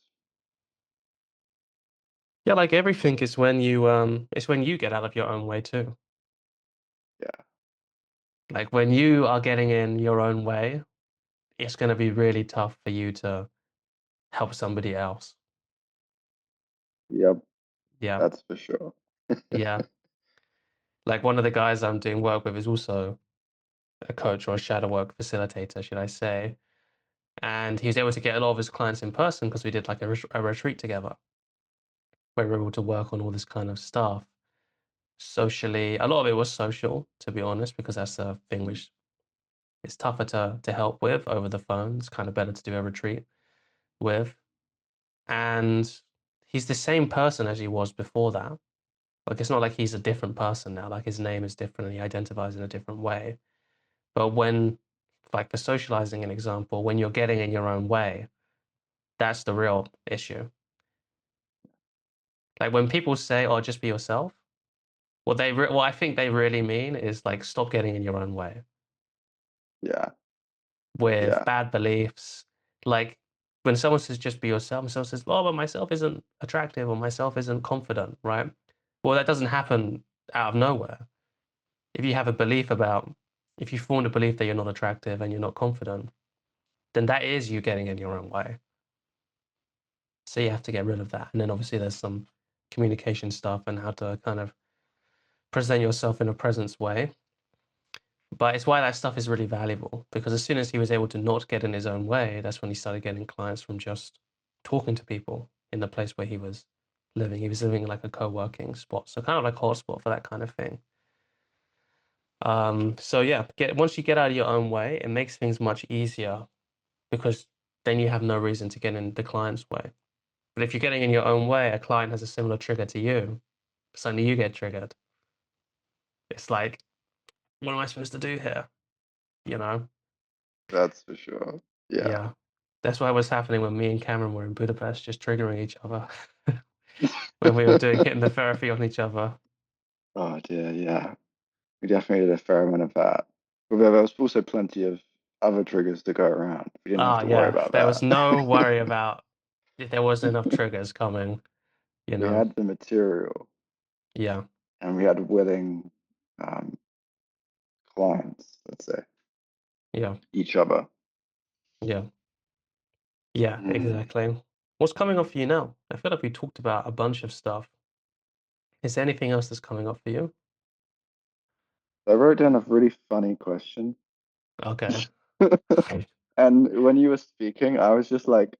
Yeah, like everything is it's when you get out of your own way too. Yeah. Like when you are getting in your own way, it's going to be really tough for you to help somebody else. Yep. Yeah. That's for sure. Yeah. Like one of the guys I'm doing work with is also a coach or a shadow work facilitator, should I say. And he was able to get a lot of his clients in person because we did like a retreat together where we were able to work on all this kind of stuff socially. A lot of it was social, to be honest, because that's the thing which is tougher to help with over the phone. It's kind of better to do a retreat with. And he's the same person as he was before that. Like it's not like he's a different person now. Like his name is different and he identifies in a different way. But when, like for socializing, an example, when you're getting in your own way, that's the real issue. Like when people say, "Oh, just be yourself," what I think they really mean is like stop getting in your own way Yeah. with Yeah. bad beliefs. Like when someone says just be yourself, and someone says, "Oh, but myself isn't attractive or myself isn't confident," right? Well, that doesn't happen out of nowhere. If you have a belief about, if you form a belief that you're not attractive and you're not confident, then that is you getting in your own way. So you have to get rid of that. And then obviously there's some communication stuff and how to kind of present yourself in a presence way. But it's why that stuff is really valuable because as soon as he was able to not get in his own way, that's when he started getting clients from just talking to people in the place where he was living. He was living in like a co-working spot, so kind of like a hotspot for that kind of thing. So yeah, once you get out of your own way, it makes things much easier because then you have no reason to get in the client's way. But if you're getting in your own way, a client has a similar trigger to you, suddenly you get triggered. It's like, what am I supposed to do here? You know? That's for sure. Yeah. Yeah. That's what was happening when me and Cameron were in Budapest, just triggering each other when we were doing hitting the therapy on each other. Oh dear, yeah. We definitely did a fair amount of that. But there was also plenty of other triggers to go around. We didn't have Ah, to worry yeah. about There was that. no worry about if there wasn't enough triggers coming, you We know? had the material Yeah. and we had willing um, clients, let's say, Yeah. each other. Yeah. Yeah, Mm. exactly. What's coming up for you now? I feel like we talked about a bunch of stuff. Is there anything else that's coming up for you? I wrote down a really funny question. Okay. And when you were speaking, I was just like,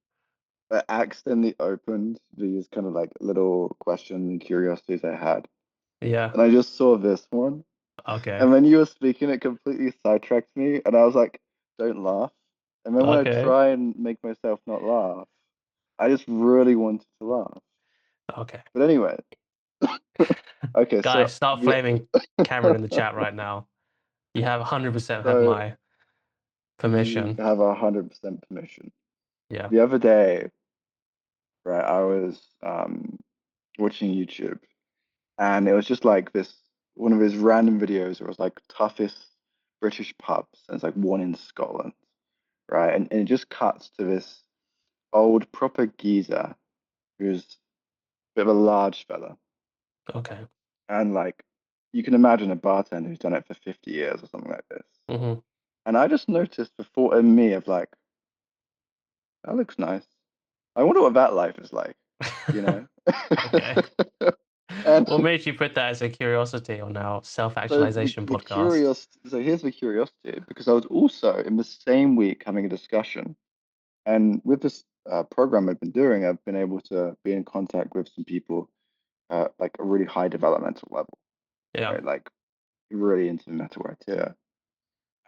I accidentally opened these kind of like little questions and curiosities I had. Yeah. And I just saw this one. Okay. And when you were speaking, it completely sidetracked me. And I was like, don't laugh. And then when I Okay. try and make myself not laugh, I just really wanted to laugh. Okay. But anyway, okay, Guys, start flaming Cameron in the chat right now. You have 100% have so my you permission. have 100% permission. Yeah. The other day, right, I was watching YouTube and it was just like this one of his random videos. It was like toughest British pubs, and it's like one in Scotland, right? And it just cuts to this old proper geezer who's a bit of a large fella, Okay. and like you can imagine a bartender who's done it for 50 years or something like this. Hmm. And I just noticed the thought in me of like, that looks nice. I wonder what that life is like, you know? Okay. And What made you put that as a curiosity on our so self-actualization podcast? so here's the curiosity, because I was also in the same week having a discussion, and with this program I've been doing, I've been able to be in contact with some people like a really high developmental level, Yeah. right? Like really into meta here.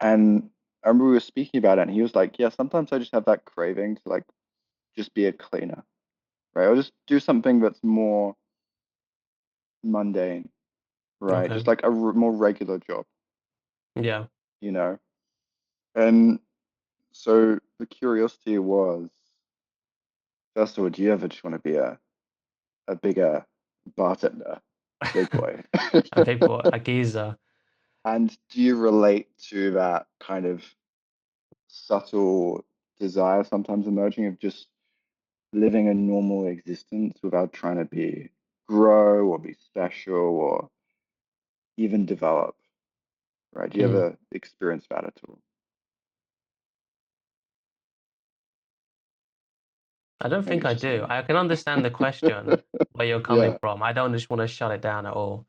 And I remember we were speaking about it, and he was like, "Yeah, sometimes I just have that craving to like just be a cleaner, right? Or just do something that's more mundane, right? Okay. Just like a more regular job, Yeah. you know?" And so the curiosity was, first of all, do you ever just want to be a bigger bartender, big boy? A big boy, a geezer. And do you relate to that kind of subtle desire sometimes emerging of just living a normal existence without trying to be? grow or be special or even develop, right? Do you Mm. ever experience that at all? I don't Maybe think it's I just do. me. I can understand the question where you're coming Yeah. from. I don't just want to shut it down at all.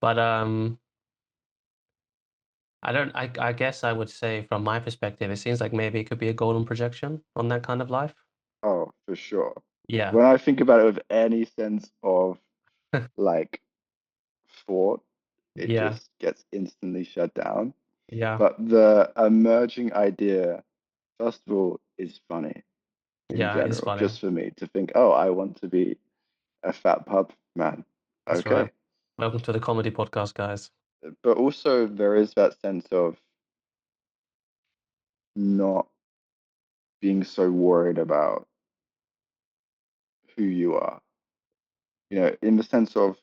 But I guess I would say from my perspective, it seems like maybe it could be a golden projection on that kind of life. Oh, for sure. Yeah. When I think about it with any sense of like thought, it Yeah. just gets instantly shut down. Yeah. But the emerging idea, first of all, is funny in Yeah, it's general, funny. just for me to think, oh, I want to be a fat pub man. That's right. Okay. Welcome to the comedy podcast, guys. But also, there is that sense of not being so worried about who you are, in the sense of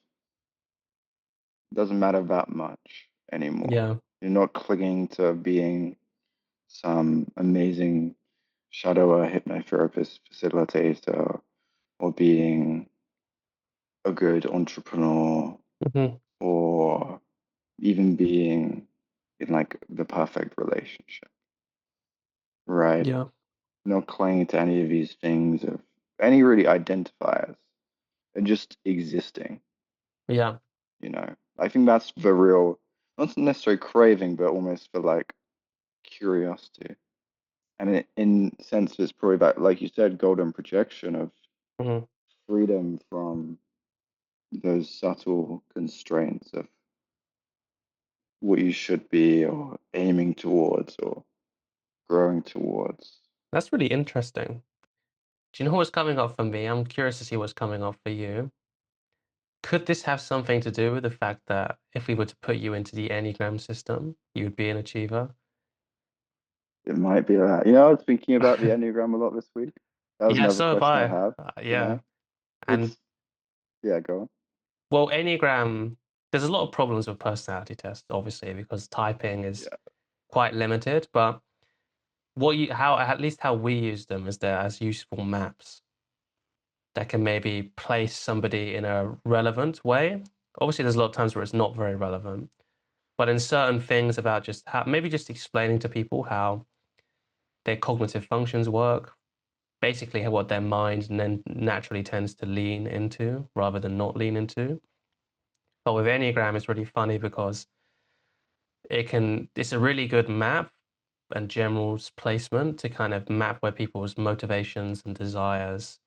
it doesn't matter that much anymore. Yeah. You're not clinging to being some amazing shadow hypnotherapist facilitator or being a good entrepreneur Hmm. or even being in like the perfect relationship, right? Yeah. Not clinging to any of these things of any really identifiers and just existing, Yeah. you know. I think that's the real, not necessarily craving, but almost for like curiosity. And in sense, it's probably that, like you said, golden projection of Hmm. freedom from those subtle constraints of what you should be or aiming towards or growing towards. That's really interesting. Do you know what's coming up for me? I'm curious to see what's coming up for you. Could this have something to do with the fact that if we were to put you into the Enneagram system, you'd be an achiever? It might be that. I was thinking about the Enneagram a lot this week. That was Yeah, another so have question I I. have, you Yeah. know? And It's, yeah, go on. well, Enneagram, there's a lot of problems with personality tests, obviously, because typing is Yeah, quite limited. But how, at least how we use them is they're as useful maps that can maybe place somebody in a relevant way. Obviously, there's a lot of times where it's not very relevant, but in certain things about just how, maybe just explaining to people how their cognitive functions work, basically what their mind then naturally tends to lean into rather than not lean into. But with Enneagram, it's really funny because it's a really good map and general placement to kind of map where people's motivations and desires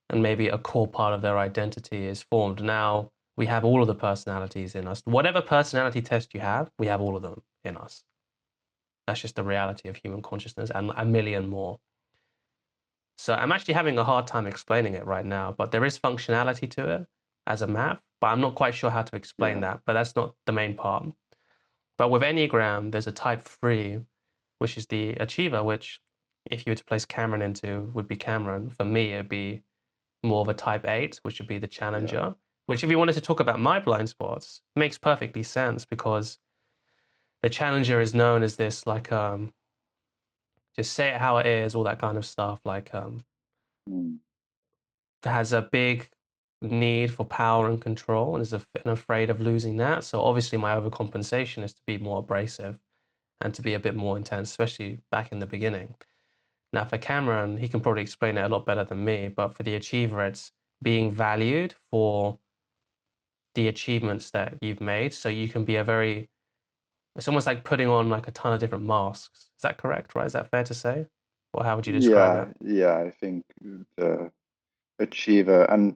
and maybe a core part of their identity is formed. Now we have all of the personalities in us. Whatever personality test you have, we have all of them in us. That's just the reality of human consciousness and a million more. So I'm actually having a hard time explaining it right now, but there is functionality to it as a map, but I'm not quite sure how to explain yeah. that. But that's not the main part. But with Enneagram, there's a type 3, which is the achiever, which if you were to place Cameron into, would be Cameron. For me, it'd be more of a type 8, which would be the Yeah. challenger, which if you wanted to talk about my blind spots, makes perfectly sense because the challenger is known as this like just say it how it is, all that kind of stuff, like Mm. has a big need for power and control and is and afraid of losing that. So obviously my overcompensation is to be more abrasive and to be a bit more intense, especially back in the beginning. Now for Cameron, he can probably explain it a lot better than me, but for the achiever, it's being valued for the achievements that you've made. So you can be it's almost like putting on like a ton of different masks. Is that correct, right? Is that fair to say? Or how would you describe it? Yeah, I think the achiever, and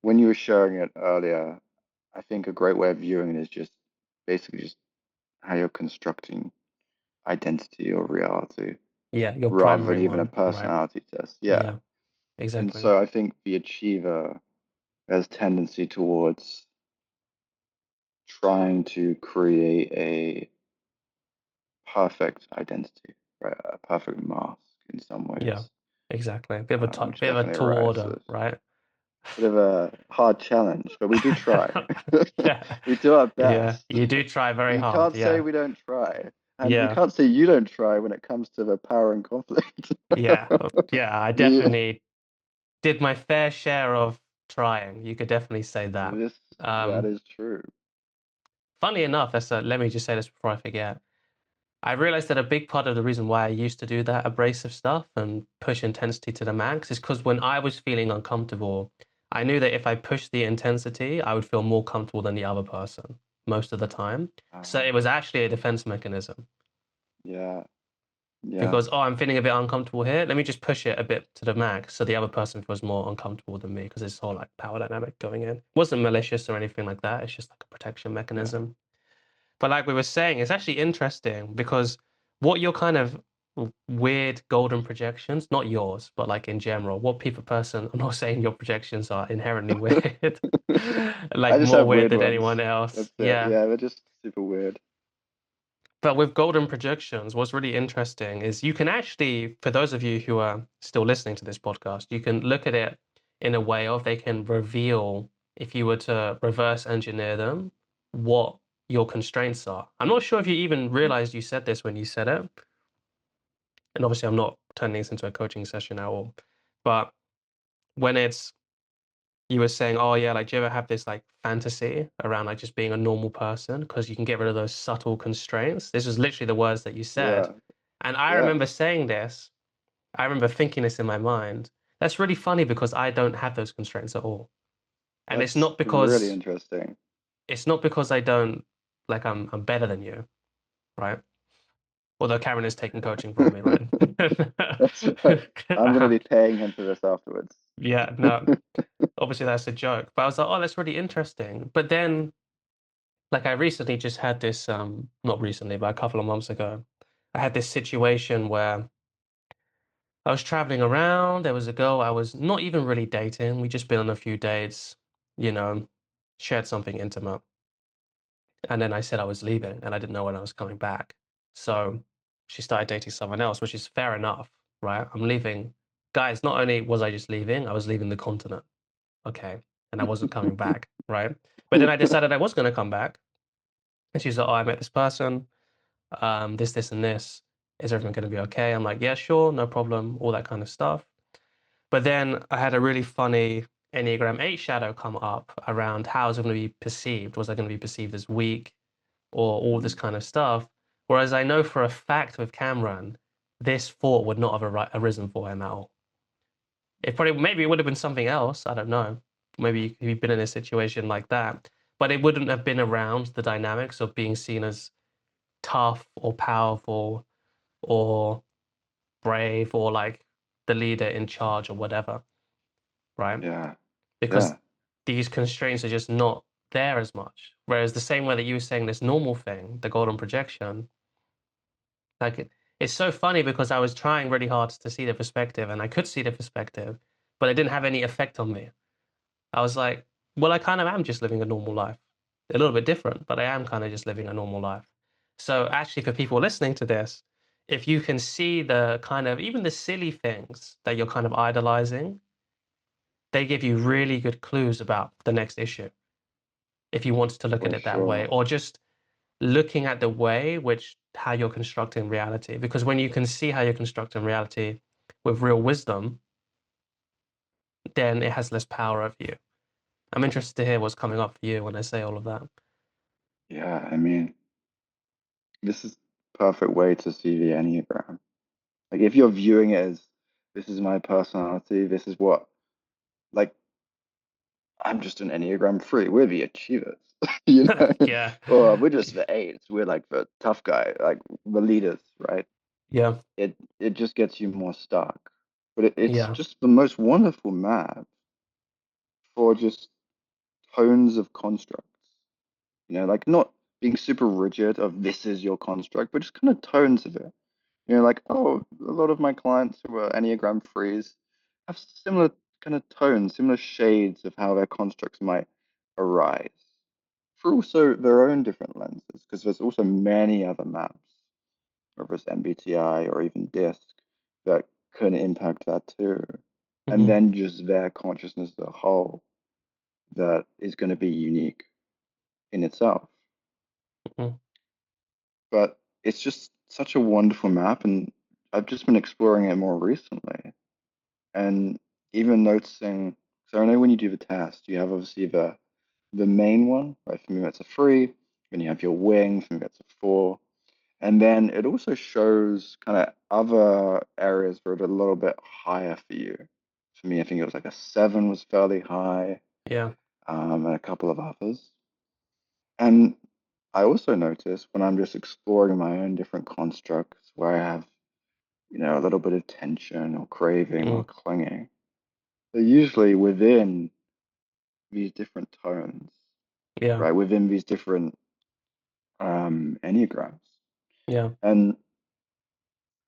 when you were sharing it earlier, I think a great way of viewing it is just basically just how you're constructing identity or reality Yeah, your rather than primary even a one, right? personality test. Yeah. Yeah, And exactly. so I think the achiever has tendency towards trying to create a perfect identity, right? A perfect mask in some Yeah, ways, exactly. which Bit of a definitely tall order, arises. right? Bit of a hard challenge, but we do try. Yeah, We do our yeah. best. You do try very We hard. can't say Yeah, we don't try. And we yeah, can't say you don't try when it comes to the power and conflict. yeah, yeah. I You, definitely did my fair share of trying. You could definitely say that. That Um, is true. Funny enough, let me just say this before I forget. I realized that a big part of the reason why I used to do that abrasive stuff and push intensity to the max is because when I was feeling uncomfortable, I knew that if I pushed the intensity, I would feel more comfortable than the other person most of the time. So Uh, it was actually a defense mechanism yeah, yeah, because, oh, I'm feeling a bit uncomfortable here. Let me just push it a bit to the max so the other person feels more uncomfortable than me because it's all like power dynamic going in. It wasn't malicious or anything like that. It's just like a protection yeah. mechanism. But like we were saying, it's actually interesting because what your kind of weird golden projections, not yours, but like in general, what people person, I'm not saying your projections are inherently weird, I like just more have weird weird than anyone ones. else. That's it. Yeah. Yeah, they're just super weird. But with golden projections, what's really interesting is you can actually, for those of you who are still listening to this podcast, you can look at it in a way of they can reveal, if you were to reverse engineer them, what your constraints are. I'm not sure if you even realized you said this when you said it. And obviously, I'm not turning this into a coaching session at all. But when it's, you were saying, oh, yeah, like, do you ever have this like fantasy around like just being a normal person? Because you can get rid of those subtle constraints. This was literally the words that you said. Yeah, And I yeah. remember saying this, I remember thinking this in my mind. That's really funny because I don't have those constraints at all. And That's really interesting. it's not because I don't like I'm better than you, right? Although Karen is taking coaching from me, right? That's right. I'm gonna be paying him for this afterwards. Yeah, no, obviously that's a joke. But I was like, oh, that's really interesting. But then like I recently just had this not recently, but a couple of months ago, I had this situation where I was traveling around. There was a girl I was not even really dating. We just been on a few dates, you know, shared something intimate. And then I said I was leaving and I didn't know when I was coming back. So she started dating someone else, which is fair enough, right? I'm leaving. Guys, not only was I just leaving, I was leaving the continent. Okay. And I wasn't coming back, right? But then I decided I was going to come back. And she's like, oh, I met this person, this, and this. Is everything going to be okay? I'm like, yeah, sure, no problem, all that kind of stuff. But then I had a really funny Enneagram 8 shadow come up around how is it going to be perceived? Was I going to be perceived as weak or all this kind of stuff? Whereas I know for a fact with Cameron, this thought would not have arisen for him at all. It probably, maybe it would have been something else. I don't know. Maybe he'd been in a situation like that, but it wouldn't have been around the dynamics of being seen as tough or powerful or brave or like the leader in charge or whatever, right? Yeah, Because yeah, these constraints are just not there as much. Whereas the same way that you were saying this normal thing, the golden projection, like it's so funny because I was trying really hard to see the perspective and I could see the perspective, but it didn't have any effect on me. I was like, well, I kind of am just living a normal life. A little bit different, but I am kind of just living a normal life. So actually, for people listening to this, if you can see the kind of even the silly things that you're kind of idolizing, they give you really good clues about the next issue if you wanted to look at for it that way, sure. or just looking at the way which how you're constructing reality. Because when you can see how you're constructing reality with real wisdom, then it has less power over you. I'm interested to hear what's coming up for you when I say all of that. Yeah, I mean, this is perfect way to see the Enneagram. Like if you're viewing it as this is my personality, this is what like I'm just an Enneagram 3. We're the achievers, you know, Yeah, or we're just the eights. We're like the tough guy, like the leaders, right? yeah, It just gets you more stuck. But it's yeah. just the most wonderful map for just tones of constructs. You know, like not being super rigid of this is your construct, but just kind of tones of it. You know, like, oh, a lot of my clients who are Enneagram threes have similar kind of tones, similar shades of how their constructs might arise through also their own different lenses, because there's also many other maps, whether it's MBTI or even DISC, that can impact that too. And Hmm. then just their consciousness as a whole that is going to be unique in itself. Hmm. But it's just such a wonderful map, and I've just been exploring it more recently. And even noticing So I know when you do the test, you have obviously the main one, right? For me, that's a 3. Then you have your wing, for me, that's a 4. And then it also shows kind of other areas where it's a little bit higher for you. For me, I think it was like a 7 was fairly high, Yeah. and a couple of others. And I also notice when I'm just exploring my own different constructs where I have, a little bit of tension or craving or Mm. clinging, they're usually within these different tones, Yeah. right? Within these different enneagrams. Yeah. And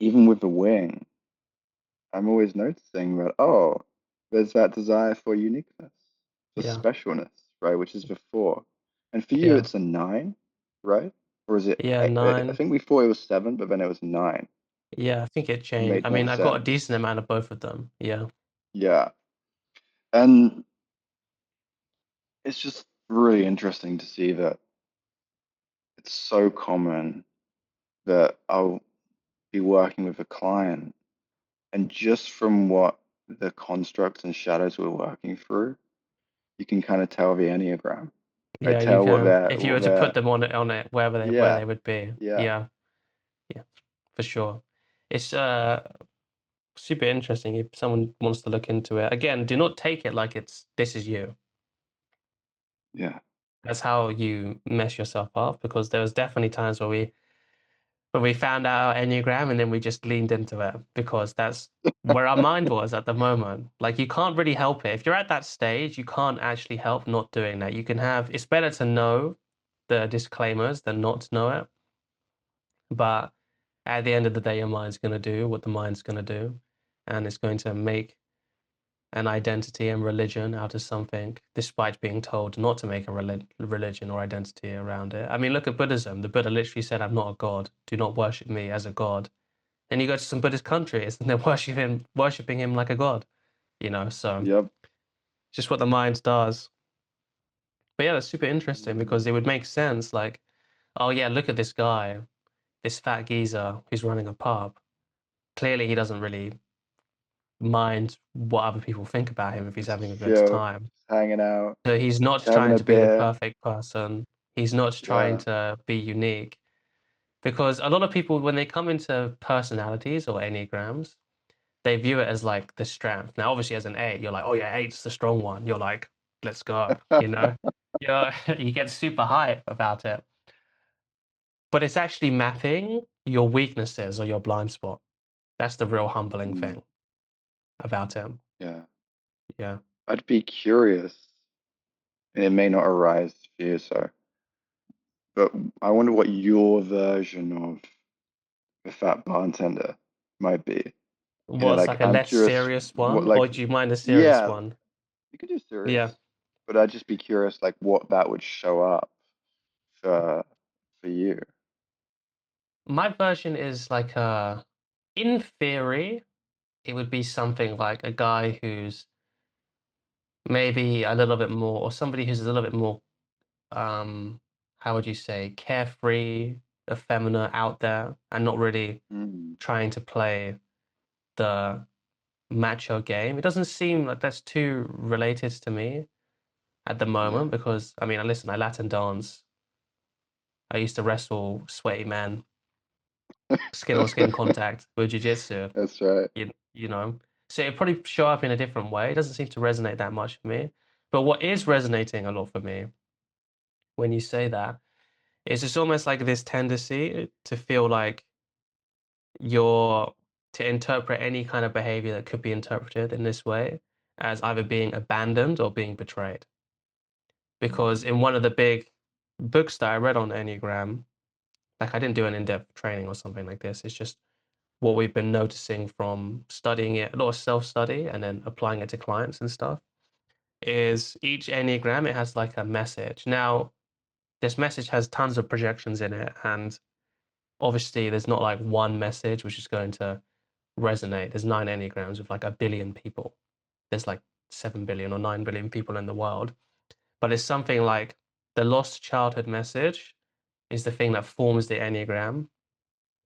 even with the wing, I'm always noticing that, oh, there's that desire for uniqueness, for Yeah. specialness, right? Which is the 4. And for you, Yeah. it's a 9, right? Or is it Yeah. 8? I 9. think we thought it was 7, but then it was 9. Yeah, I think it It changed. made I more mean, I've got a sense. decent amount of both of them. Yeah. Yeah. And it's just really interesting to see that it's so common that I'll be working with a client, and just from what the constructs and shadows we're working through, you can kind of tell the Enneagram. I Yeah, you tell can. If you were what to put they're, them on it where yeah, they would be. yeah, Yeah. Yeah, for sure. It's super interesting if someone wants to look into it. Again, do not take it like this is you. yeah, That's how you mess yourself up, because there was definitely times where we found out our Enneagram and then we just leaned into it because that's where our mind was at the moment. Like, you can't really help it. If you're at that stage, you can't actually help not doing that. It's better to know the disclaimers than not to know it. But at the end of the day, your mind's going to do what the mind's going to do. And it's going to make an identity and religion out of something, despite being told not to make a religion or identity around it. I mean, look at Buddhism. The Buddha literally said, "I'm not a god. Do not worship me as a god." And you go to some Buddhist countries and they're worshiping him like a god, so yep. just what the mind does. But yeah, that's super interesting because Mm, it would make sense. Like, oh yeah, look at this guy, this fat geezer who's running a pub. Clearly, he doesn't really mind what other people think about him if he's just having a good chill, time. just hanging out, So he's not just having trying a to be the beer. perfect person. He's not trying Yeah. to be unique. Because a lot of people, when they come into personalities or enneagrams, they view it as like the strength. Now, obviously, as an 8, you're like, oh yeah, eight's the strong one. You're like, let's go, you get super hype about it. But it's actually mapping your weaknesses or your blind spot. That's the real humbling Mm, thing about it. yeah. Yeah. I'd be curious, and it may not arise for you, so, but I wonder what your version of the fat bartender might be. Was Like like a I'm less curious serious what, one, like, or do you mind a serious yeah, one? you could do Yeah. serious, but I'd just be curious, like, what that would show up for for you. My version is like in theory, it would be something like a guy who's maybe a little bit more, or somebody who's a little bit more, how would you say, carefree, effeminate, out there, and not really Mm, trying to play the macho game. It doesn't seem like that's too related to me at the yeah, moment because, I mean, I Latin dance. I used to wrestle sweaty men, skin on skin contact with jiu-jitsu, that's right. you know. So it probably show up in a different way. It doesn't seem to resonate that much for me. But what is resonating a lot for me when you say that is it's almost like this tendency to feel like you're to interpret any kind of behavior that could be interpreted in this way as either being abandoned or being betrayed. Because Mm, in one of the big books that I read on Enneagram, like I didn't do an in-depth training or something like this. It's just what we've been noticing from studying it, a lot of self-study and then applying it to clients and stuff, is each Enneagram, it has like a message. Now, this message has tons of projections in it, and obviously there's not like one message which is going to resonate. There's 9 Enneagrams with like a billion people. There's like 7 billion or 9 billion people in the world. But it's something like the lost childhood message is the thing that forms the Enneagram.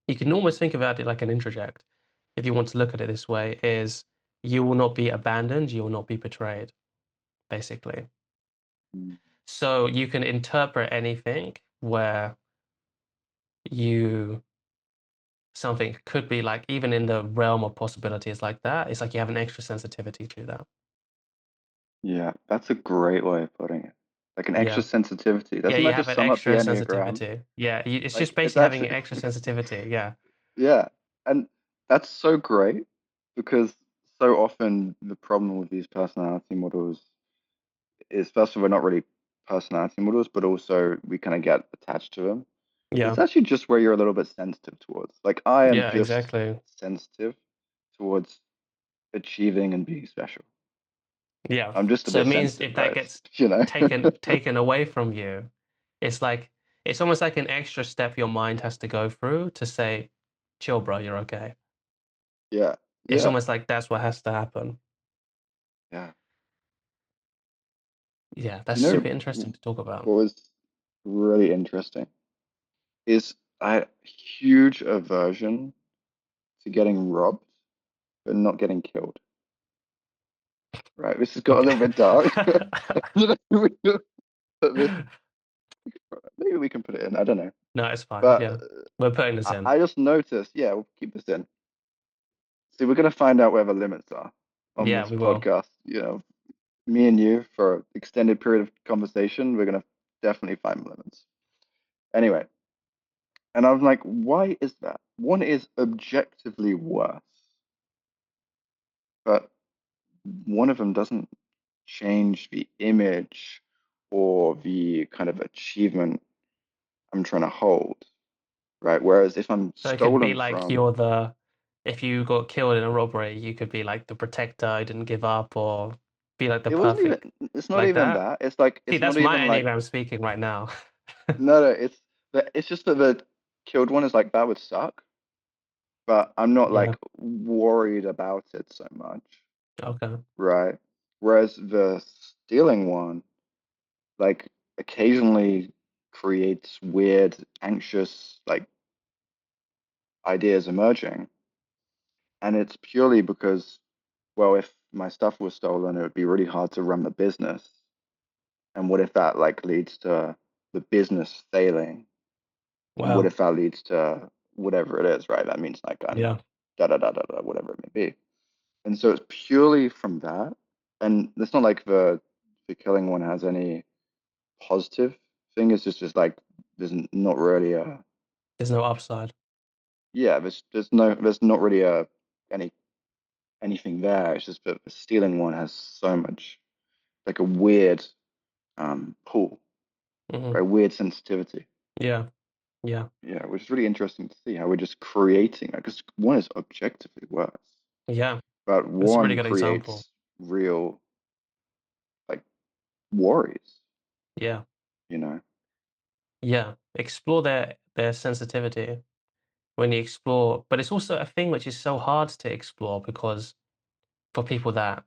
You can almost think about it like an introject, if you want to look at it this way, is you will not be abandoned, you will not be betrayed. basically. Mm. So you can interpret anything where you something could be like, even in the realm of possibilities like that, it's like you have an extra sensitivity to that. Yeah, that's a great way of putting it. Like an extra Yeah. sensitivity. Yeah, Doesn't you that have just an sum up the extra Enneagram? sensitivity. Yeah, it's just Like it's basically having an actually, extra sensitivity. Yeah. yeah. And that's so great because so often the problem with these personality models is first of all, not really personality models, but also we kind of get attached to them. It's Yeah. actually just where you're a little bit sensitive towards. Like I am Yeah, just exactly. sensitive towards achieving and being special. Yeah. I'm just a So it bit means sensitive, if that guys. gets You know? taken away from you, it's like it's almost like an extra step your mind has to go through to say, chill, bro, you're okay. Yeah. It's Yeah. almost like that's what has to happen. Yeah. Yeah, Do that's you know super interesting to talk about. what was really interesting is I had huge aversion to getting robbed, but not getting killed. Right? This has got a Okay. little bit dark. We could put this- Maybe we can put it in. I don't know. No, it's fine. But Yeah. We're putting this I, in. I just noticed, yeah, we'll keep this in. See, we're going to find out where the limits are on Yeah, this we will. podcast. You know, me and you for an extended period of conversation, we're going to definitely find limits. Anyway, and I was like, why is that? One is objectively worse, but one of them doesn't change the image or the kind of achievement I'm trying to hold, right? Whereas if I'm So it could be stolen like from, if you got killed in a robbery, you could be like the protector who didn't give up, or be like the it wasn't even, perfect, it's not like even that. that. It's like, See, it's not that's my even like, Enneagram speaking right now. no, no, it's just that the killed one is like, that would suck, but I'm not Yeah. like worried about it so much, Okay. right? Whereas the stealing one, like occasionally creates weird, anxious, like ideas emerging. And it's purely because, well, if my stuff was stolen, it would be really hard to run the business. And what if that like leads to the business failing? And what Wow. if that leads to whatever it is, right? That means like I'm Yeah. da da da da da, whatever it may be. And so it's purely from that. And it's not like the killing one has any positive thing. It's just like there's not really a There's no upside. yeah, there's not really a any anything there. It's just that the stealing one has so much like a weird pull, Hmm. right? Weird sensitivity. Yeah. Yeah. Yeah, which is really interesting to see how we're just creating that because one is objectively worse, Yeah. but That's a really one good example. creates real like worries, Yeah. you know? Yeah. Explore their sensitivity when you explore, but it's also a thing which is so hard to explore because for people that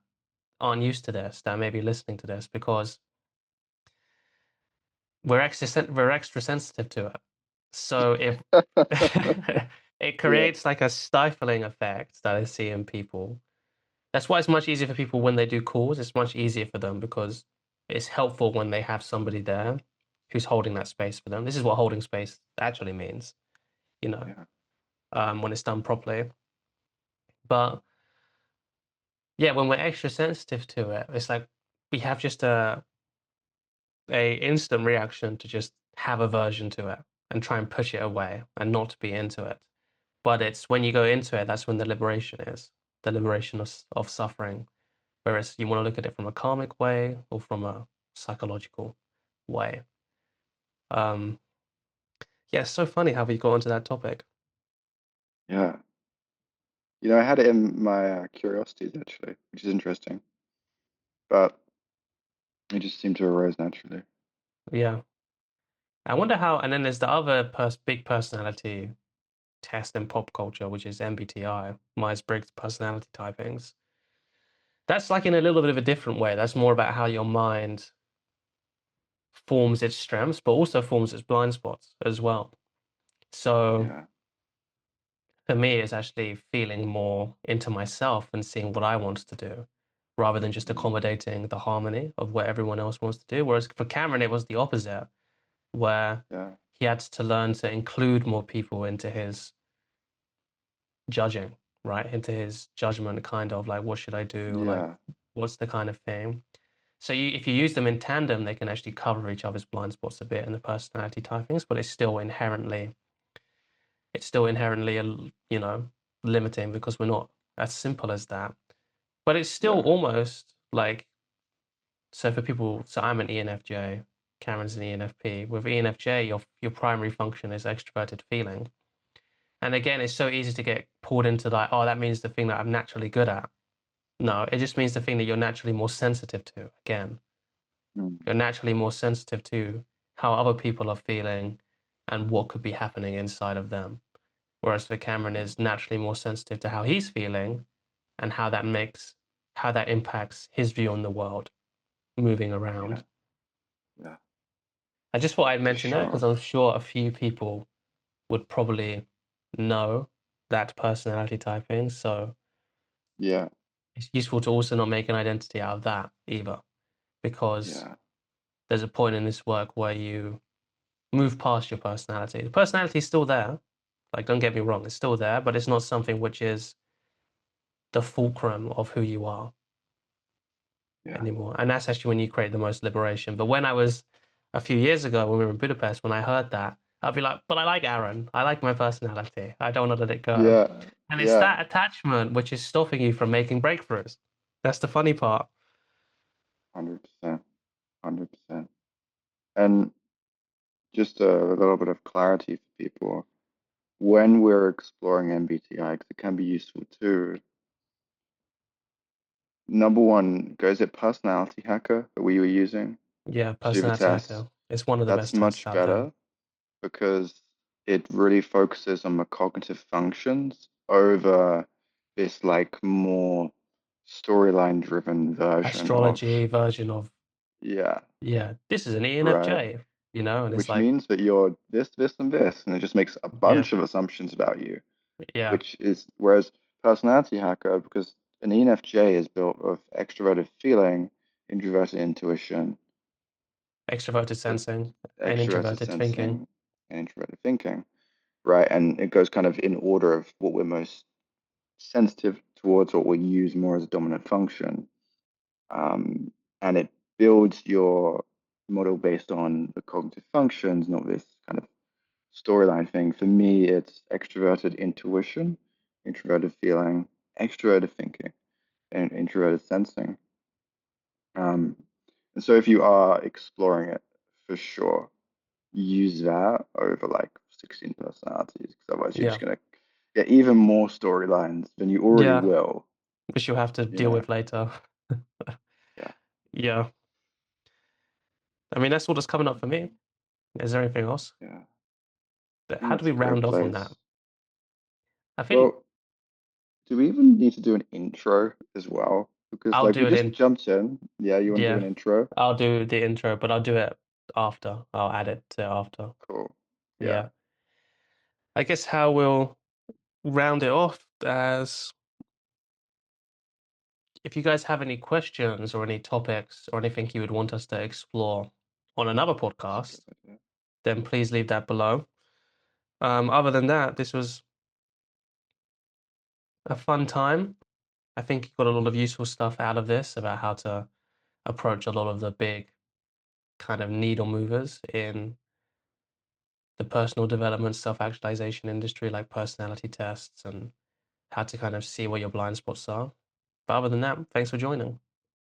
aren't used to this, that may be listening to this, because we're extra sensitive to it. So if it Yeah, creates like a stifling effect that I see in people. That's why it's much easier for people when they do calls. It's much easier for them because it's helpful when they have somebody there who's holding that space for them. This is what holding space actually means, you know, yeah, when it's done properly. But yeah, when we're extra sensitive to it, it's like we have just a instant reaction to just have aversion to it and try and push it away and not be into it. But it's when you go into it, that's when the liberation is, the liberation of suffering. Whereas you want to look at it from a karmic way or from a psychological way. Um, yeah, it's so funny how we got onto that topic. yeah. You know, I had it in my curiosities actually, which is interesting, but it just seemed to arise naturally. Yeah. I wonder how, and then there's the other big personality test in pop culture, which is MBTI, Myers-Briggs personality typings. That's like in a little bit of a different way. That's more about how your mind forms its strengths, but also forms its blind spots as well. So Yeah, for me, it's actually feeling more into myself and seeing what I want to do rather than just Mm. accommodating the harmony of what everyone else wants to do. Whereas for Cameron, it was the opposite, where Yeah. he had to learn to include more people into his judging, right? Into his judgment, kind of like, what should I do? Like, Yeah. what's the kind of thing? So if you use them in tandem, they can actually cover each other's blind spots a bit in the personality typings, but it's still inherently, limiting because we're not as simple as that. But it's still Yeah. almost like, so for people, so I'm an ENFJ, Cameron's an ENFP. With ENFJ, your primary function is extroverted feeling. And again, it's so easy to get pulled into that, oh, that means the thing that I'm naturally good at. No, it just means the thing that you're naturally more sensitive to. Again, Mm. you're naturally more sensitive to how other people are feeling and what could be happening inside of them. Whereas for Cameron is naturally more sensitive to how he's feeling and how that impacts his view on the world moving Yeah. around. Yeah. I just thought I'd For mention that because sure. I'm sure a few people would probably know that personality typing. So Yeah. it's useful to also not make an identity out of that either, because Yeah. there's a point in this work where you move past your personality. The personality is still there. Like, don't get me wrong, it's still there, but it's not something which is the fulcrum of who you are Yeah. anymore. And that's actually when you create the most liberation. But when I was a few years ago, when we were in Budapest, when I heard that, I'd be like, but I like Aaron. I like my personality. I don't want to let it go. Yeah. And it's Yeah. that attachment which is stopping you from making breakthroughs. That's the funny part. 100%. 100%. And just a little bit of clarity for people. When we're exploring MBTI, because it can be useful too. Number one, goes at Personality Hacker that we were using Yeah, to do the personality test. hacker. It's one of the That's best tests much out there. better because it really focuses on the cognitive functions over this like more storyline driven version of, Astrology version of, yeah, yeah, this is an right. ENFJ, and it's Which like, means that you're this, and this, and it just makes a yeah, bunch of assumptions about you, yeah, which is whereas Personality Hacker, because an ENFJ is built of extroverted feeling, introverted intuition, extroverted uh, sensing and extroverted introverted thinking. sensing, and introverted thinking, right? And it goes kind of in order of what we're most sensitive towards, what we use more as a dominant function. Um, and it builds your model based on the cognitive functions, not this kind of storyline thing. For me, it's extroverted intuition, introverted feeling, extroverted thinking, and introverted sensing. Um, and so if you are exploring it, for sure, use that over like 16 personalities, because otherwise you're just Yeah, gonna get even more storylines than you already yeah, will. which you'll have to You deal know? with later. Yeah. Yeah, I mean, that's all that's coming up for me. Is there anything else? Yeah. I think How do that's we a great round off on that? place. I think Well, do we even need to do an intro as well? Because I'll like we do it just in, jumped in. Yeah, you want to do yeah, an intro? I'll do the intro, but I'll do it after. I'll add it to after. Cool. Yeah. Yeah. I guess how we'll round it off as, if you guys have any questions or any topics or anything you would want us to explore on another That's a good podcast, idea. then please leave that below. Other than that, this was a fun time. I think you got a lot of useful stuff out of this about how to approach a lot of the big kind of needle movers in the personal development, self-actualization industry, like personality tests and how to kind of see where your blind spots are. But other than that, thanks for joining.